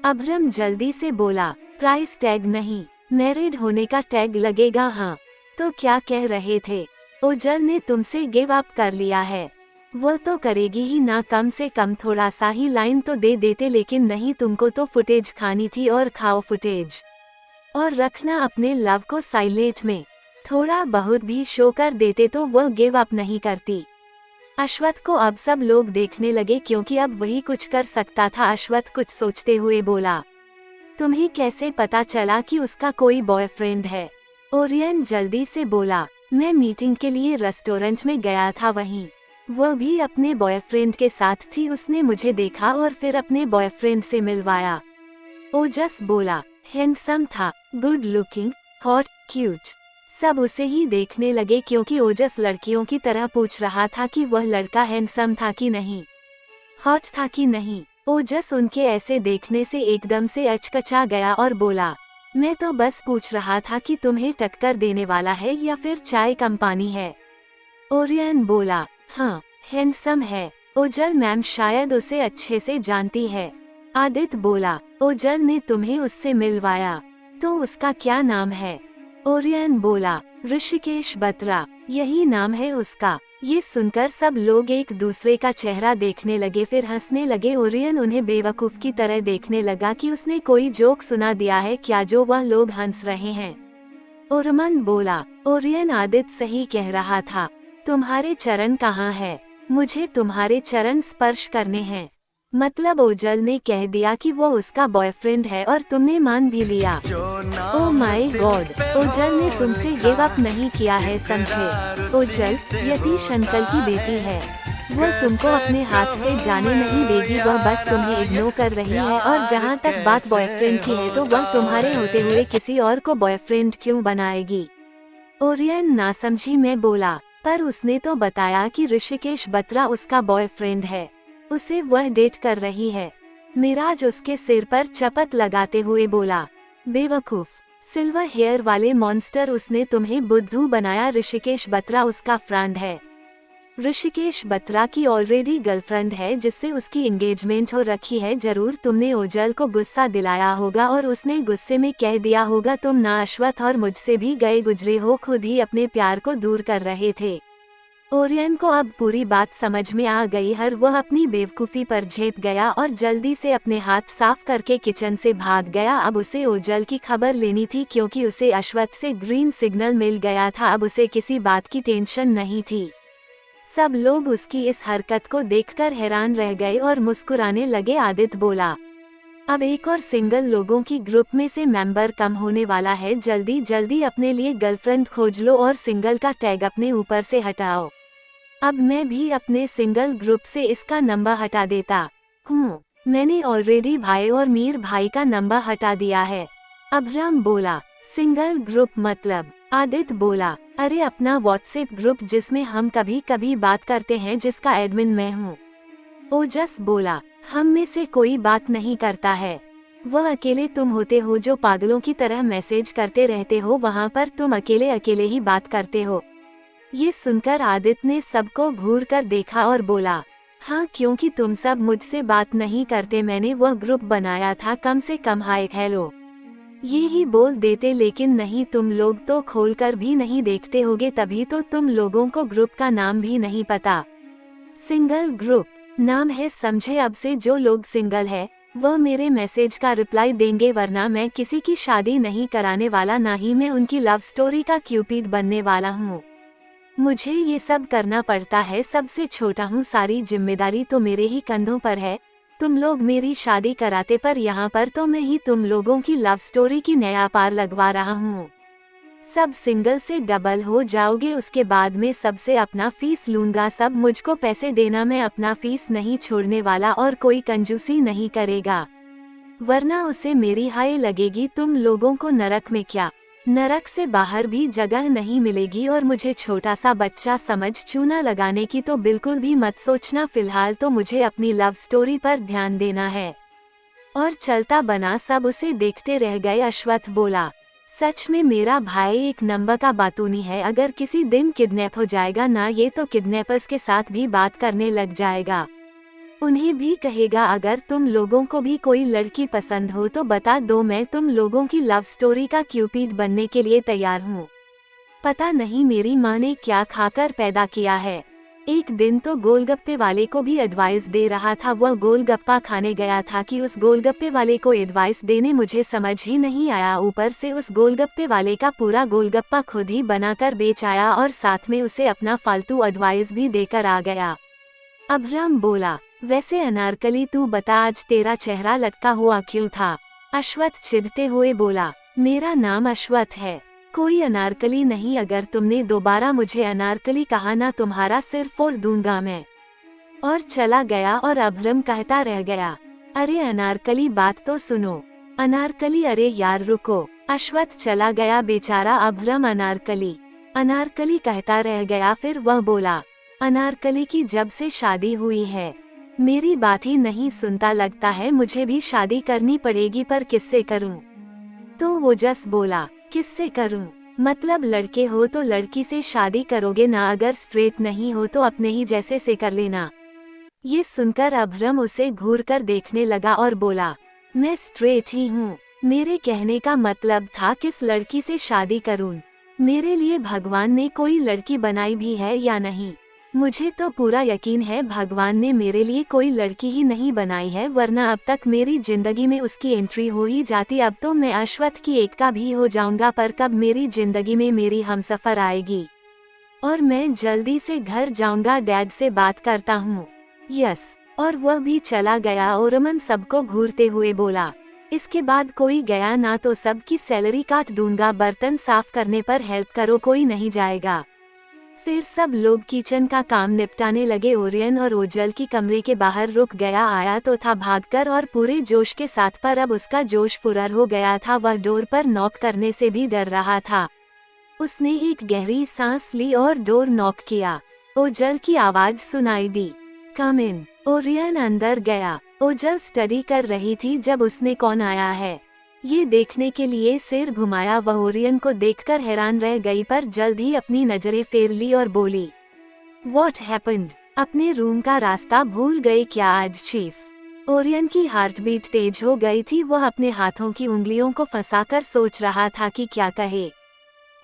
अभ्रम जल्दी से बोला, प्राइस टैग नहीं, मैरिड होने का टैग लगेगा। हाँ तो क्या कह रहे थे? ओजल ने तुमसे गिव अप कर लिया है? वो तो करेगी ही ना, कम से कम थोड़ा सा ही लाइन तो दे देते, लेकिन नहीं, तुमको तो फुटेज खानी थी और खाओ फुटेज, और रखना अपने लव को साइलेंट में। थोड़ा बहुत भी शो कर देते तो वो गिव अप नहीं करती। अश्वत्थ को अब सब लोग देखने लगे क्योंकि अब वही कुछ कर सकता था। अश्वत्थ कुछ सोचते हुए बोला, तुम्हें कैसे पता चला कि उसका कोई बॉयफ्रेंड है? ओरियन जल्दी से बोला, मैं मीटिंग के लिए रेस्टोरेंट में गया था, वहीं वो भी अपने बॉयफ्रेंड के साथ थी, उसने मुझे देखा और फिर अपने बॉयफ्रेंड से मिलवाया। ओजस बोला, हैंडसम था, गुड लुकिंग, हॉट, क्यूट। सब उसे ही देखने लगे क्योंकि ओजस लड़कियों की तरह पूछ रहा था कि वह लड़का हैंडसम था कि नहीं, हॉट था कि नहीं। ओजस उनके ऐसे देखने से एकदम से अचकचा गया और बोला, मैं तो बस पूछ रहा था कि तुम्हें टक्कर देने वाला है या फिर चाय कम पानी है। ओरियन बोला, हाँ हैंडसम है, ओजल मैम शायद उसे अच्छे से जानती है। आदित्य बोला, ओजल ने तुम्हें उससे मिलवाया? तो उसका क्या नाम है? ओरियन बोला, ऋषिकेश बत्रा, यही नाम है उसका। ये सुनकर सब लोग एक दूसरे का चेहरा देखने लगे, फिर हंसने लगे। ओरियन उन्हें बेवकूफ की तरह देखने लगा कि उसने कोई जोक सुना दिया है क्या जो वह लोग हंस रहे हैं। ओरमन बोला, ओरियन आदित्य सही कह रहा था, तुम्हारे चरण कहाँ है? मुझे तुम्हारे चरण स्पर्श करने हैं। मतलब ओजल ने कह दिया कि वो उसका बॉयफ्रेंड है और तुमने मान भी लिया। ओह माय गॉड, ओजल ने तुमसे गिव अप नहीं किया है, समझे? ओजल यतीश अंकल की बेटी है, वो तुमको अपने हाथ से जाने नहीं देगी, वह बस तुम्हें इग्नोर कर रही है। और जहाँ तक बात बॉयफ्रेंड की है तो वह तुम्हारे होते हुए किसी और को बॉयफ्रेंड क्यों बनाएगी? ओरियन नासमझी में बोला, पर उसने तो बताया कि ऋषिकेश बत्रा उसका बॉयफ्रेंड है, उसे वह डेट कर रही है। मिराज उसके सिर पर चपत लगाते हुए बोला, बेवकूफ, सिल्वर हेयर वाले मॉन्स्टर, उसने तुम्हें बुद्धू बनाया। ऋषिकेश बत्रा उसका फ्रेंड है। ऋषिकेश बत्रा की ऑलरेडी गर्लफ्रेंड है जिससे उसकी एंगेजमेंट हो रखी है। जरूर तुमने ओजल को गुस्सा दिलाया होगा और उसने गुस्से में कह दिया होगा तुम ना अश्वथ और मुझसे भी गए गुजरे हो, खुद ही अपने प्यार को दूर कर रहे थे। ओरियन को अब पूरी बात समझ में आ गई। हर वह अपनी बेवकूफ़ी पर झेप गया और जल्दी से अपने हाथ साफ करके किचन से भाग गया। अब उसे ओजल की खबर लेनी थी क्योंकि उसे अश्वथ से ग्रीन सिग्नल मिल गया था। अब उसे किसी बात की टेंशन नहीं थी। सब लोग उसकी इस हरकत को देखकर हैरान रह गए और मुस्कुराने लगे। आदित्य बोला, अब एक और सिंगल लोगों की ग्रुप में से मेंबर कम होने वाला है, जल्दी जल्दी अपने लिए गर्लफ्रेंड खोज लो और सिंगल का टैग अपने ऊपर से हटाओ। अब मैं भी अपने सिंगल ग्रुप से इसका नंबर हटा देता हूँ। मैंने ऑलरेडी भाई और मीर भाई का नंबर हटा दिया है। अब्राम बोला, सिंगल ग्रुप मतलब? आदित्य बोला, अरे अपना व्हाट्सएप ग्रुप जिसमें हम कभी कभी बात करते हैं, जिसका एडमिन मैं हूँ। ओजस बोला, हम में से कोई बात नहीं करता है, वह अकेले तुम होते हो जो पागलों की तरह मैसेज करते रहते हो, वहाँ पर तुम अकेले अकेले ही बात करते हो। ये सुनकर आदित्य ने सबको घूर कर देखा और बोला, हाँ क्योंकि तुम सब मुझसे बात नहीं करते, मैंने वह ग्रुप बनाया था, कम से कम हाय हेलो ये ही बोल देते, लेकिन नहीं, तुम लोग तो खोलकर भी नहीं देखते होगे, तभी तो तुम लोगों को ग्रुप का नाम भी नहीं पता। सिंगल ग्रुप नाम है, समझे? अब से जो लोग सिंगल है वह मेरे मैसेज का रिप्लाई देंगे, वरना मैं किसी की शादी नहीं कराने वाला, ना ही मैं उनकी लव स्टोरी का क्यूपिड बनने वाला हूँ। मुझे ये सब करना पड़ता है, सबसे छोटा हूँ, सारी जिम्मेदारी तो मेरे ही कंधों पर है। तुम लोग मेरी शादी कराते, पर यहाँ पर तो मैं ही तुम लोगों की लव स्टोरी की नया पार लगवा रहा हूँ। सब सिंगल से डबल हो जाओगे, उसके बाद में सबसे अपना फीस लूंगा, सब मुझको पैसे देना, मैं अपना फीस नहीं छोड़ने वाला और कोई कंजूसी नहीं करेगा, वरना उसे मेरी हाय लगेगी। तुम लोगों को नरक में क्या, नरक से बाहर भी जगह नहीं मिलेगी। और मुझे छोटा सा बच्चा समझ चूना लगाने की तो बिल्कुल भी मत सोचना, फिलहाल तो मुझे अपनी लव स्टोरी पर ध्यान देना है। और चलता बना, सब उसे देखते रह गए। अश्वथ बोला, सच में मेरा भाई एक नंबर का बातूनी है, अगर किसी दिन किडनैप हो जाएगा ना, ये तो किडनैपर्स के साथ भी बात करने लग जाएगा, उन्हें भी कहेगा अगर तुम लोगों को भी कोई लड़की पसंद हो तो बता दो, मैं तुम लोगों की लव स्टोरी का क्यूपिड बनने के लिए तैयार हूँ। पता नहीं मेरी माँ ने क्या खाकर पैदा किया है। एक दिन तो गोलगप्पे वाले को भी एडवाइस दे रहा था, वह गोलगप्पा खाने गया था कि उस गोलगप्पे वाले को एडवाइस देने मुझे समझ ही नहीं आया, ऊपर से उस गोलगप्पे वाले का पूरा गोलगप्पा खुद ही बनाकर बेच आया और साथ में उसे अपना फालतू एडवाइस भी देकर आ गया। अब्राम बोला, वैसे अनारकली तू बता, आज तेरा चेहरा लटका हुआ क्यों था? अश्वथ चिढ़ते हुए बोला, मेरा नाम अश्वथ है, कोई अनारकली नहीं, अगर तुमने दोबारा मुझे अनारकली कहा ना, तुम्हारा सिर फोड़ दूंगा मैं। और चला गया और अब्राम कहता रह गया, अरे अनारकली बात तो सुनो। अनारकली, अरे यार रुको। अश्वथ चला गया, बेचारा अब्राम अनारकली कहता रह गया। फिर वह बोला, अनारकली की जब से शादी हुई है मेरी बात ही नहीं सुनता, लगता है मुझे भी शादी करनी पड़ेगी, पर किससे करूं? तो ओजस बोला, किससे करूं? मतलब लड़के हो तो लड़की से शादी करोगे ना, अगर स्ट्रेट नहीं हो तो अपने ही जैसे से कर लेना। ये सुनकर अब्राम उसे घूर कर देखने लगा और बोला, मैं स्ट्रेट ही हूँ, मेरे कहने का मतलब था किस लड़की से शादी करूं। मेरे लिए भगवान ने कोई लड़की बनाई भी है या नहीं। मुझे तो पूरा यकीन है भगवान ने मेरे लिए कोई लड़की ही नहीं बनाई है, वरना अब तक मेरी जिंदगी में उसकी एंट्री हो ही जाती। अब तो मैं अश्वत्थ की एक का भी हो जाऊंगा, पर कब मेरी जिंदगी में मेरी हमसफर आएगी और मैं जल्दी से घर जाऊंगा, डैड से बात करता हूँ। यस। और वह भी चला गया। ओरमन सबको घूरते हुए बोला, इसके बाद कोई गया ना तो सबकी सैलरी काट दूंगा। बर्तन साफ करने पर हेल्प करो, कोई नहीं जाएगा। फिर सब लोग किचन का काम निपटाने लगे। ओरियन और ओजल की कमरे के बाहर रुक गया। आया तो था भागकर और पूरे जोश के साथ, पर अब उसका जोश फुरार हो गया था। वह डोर पर नॉक करने से भी डर रहा था। उसने एक गहरी सांस ली और डोर नॉक किया। ओजल की आवाज सुनाई दी, कम इन। ओरियन अंदर गया। ओजल स्टडी कर रही थी जब उसने कौन आया है ये देखने के लिए सिर घुमाया। वह ओरियन को देखकर हैरान रह गई, पर जल्द ही अपनी नजरें फेर ली और बोली, What happened? अपने रूम का रास्ता भूल गए क्या आज चीफ? ओरियन की हार्ट बीट तेज हो गई थी। वह अपने हाथों की उंगलियों को फंसाकर सोच रहा था कि क्या कहे।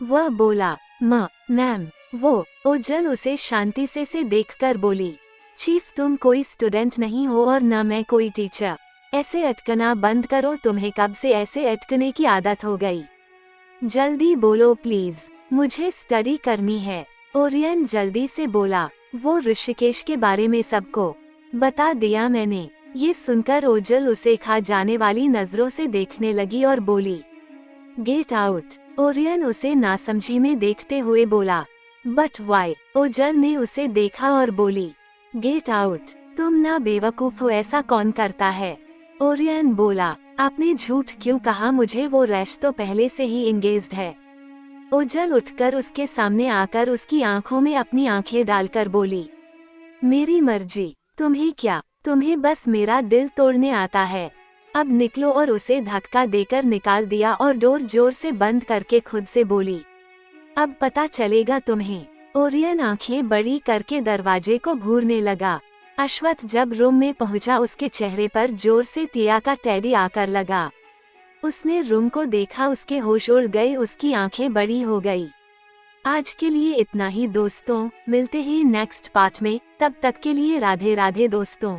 वह बोला, मैम वो। ओजल उसे शांति से देखकर बोली, चीफ तुम कोई स्टूडेंट नहीं हो और न मैं कोई टीचर। ऐसे अटकना बंद करो, तुम्हें कब से ऐसे अटकने की आदत हो गई? जल्दी बोलो प्लीज, मुझे स्टडी करनी है। ओरियन जल्दी से बोला, वो ऋषिकेश के बारे में सबको बता दिया मैंने। ये सुनकर ओजल उसे खा जाने वाली नजरों से देखने लगी और बोली, गेट आउट। ओरियन उसे नासमझी में देखते हुए बोला, बट वाई? ओजल ने उसे देखा और बोली, गेट आउट। तुम ना बेवकूफ हो, ऐसा कौन करता है? ओरियन बोला, आपने झूठ क्यों कहा मुझे? वो रैश तो पहले से ही इंगेज्ड है। ओजल उठकर उसके सामने आकर उसकी आंखों में अपनी आंखें डालकर बोली, मेरी मर्जी, तुम्हें क्या? तुम्हें बस मेरा दिल तोड़ने आता है। अब निकलो। और उसे धक्का देकर निकाल दिया और डोर जोर से बंद करके खुद से बोली, अब पता चलेगा तुम्हें। ओरियन आंखें बड़ी करके दरवाजे को घूरने लगा। अश्वत्थ जब रूम में पहुंचा, उसके चेहरे पर जोर से तिया का टैडी आकर लगा। उसने रूम को देखा, उसके होश उड़ गए, उसकी आंखें बड़ी हो गई। आज के लिए इतना ही दोस्तों, मिलते हैं नेक्स्ट पार्ट में। तब तक के लिए राधे राधे दोस्तों।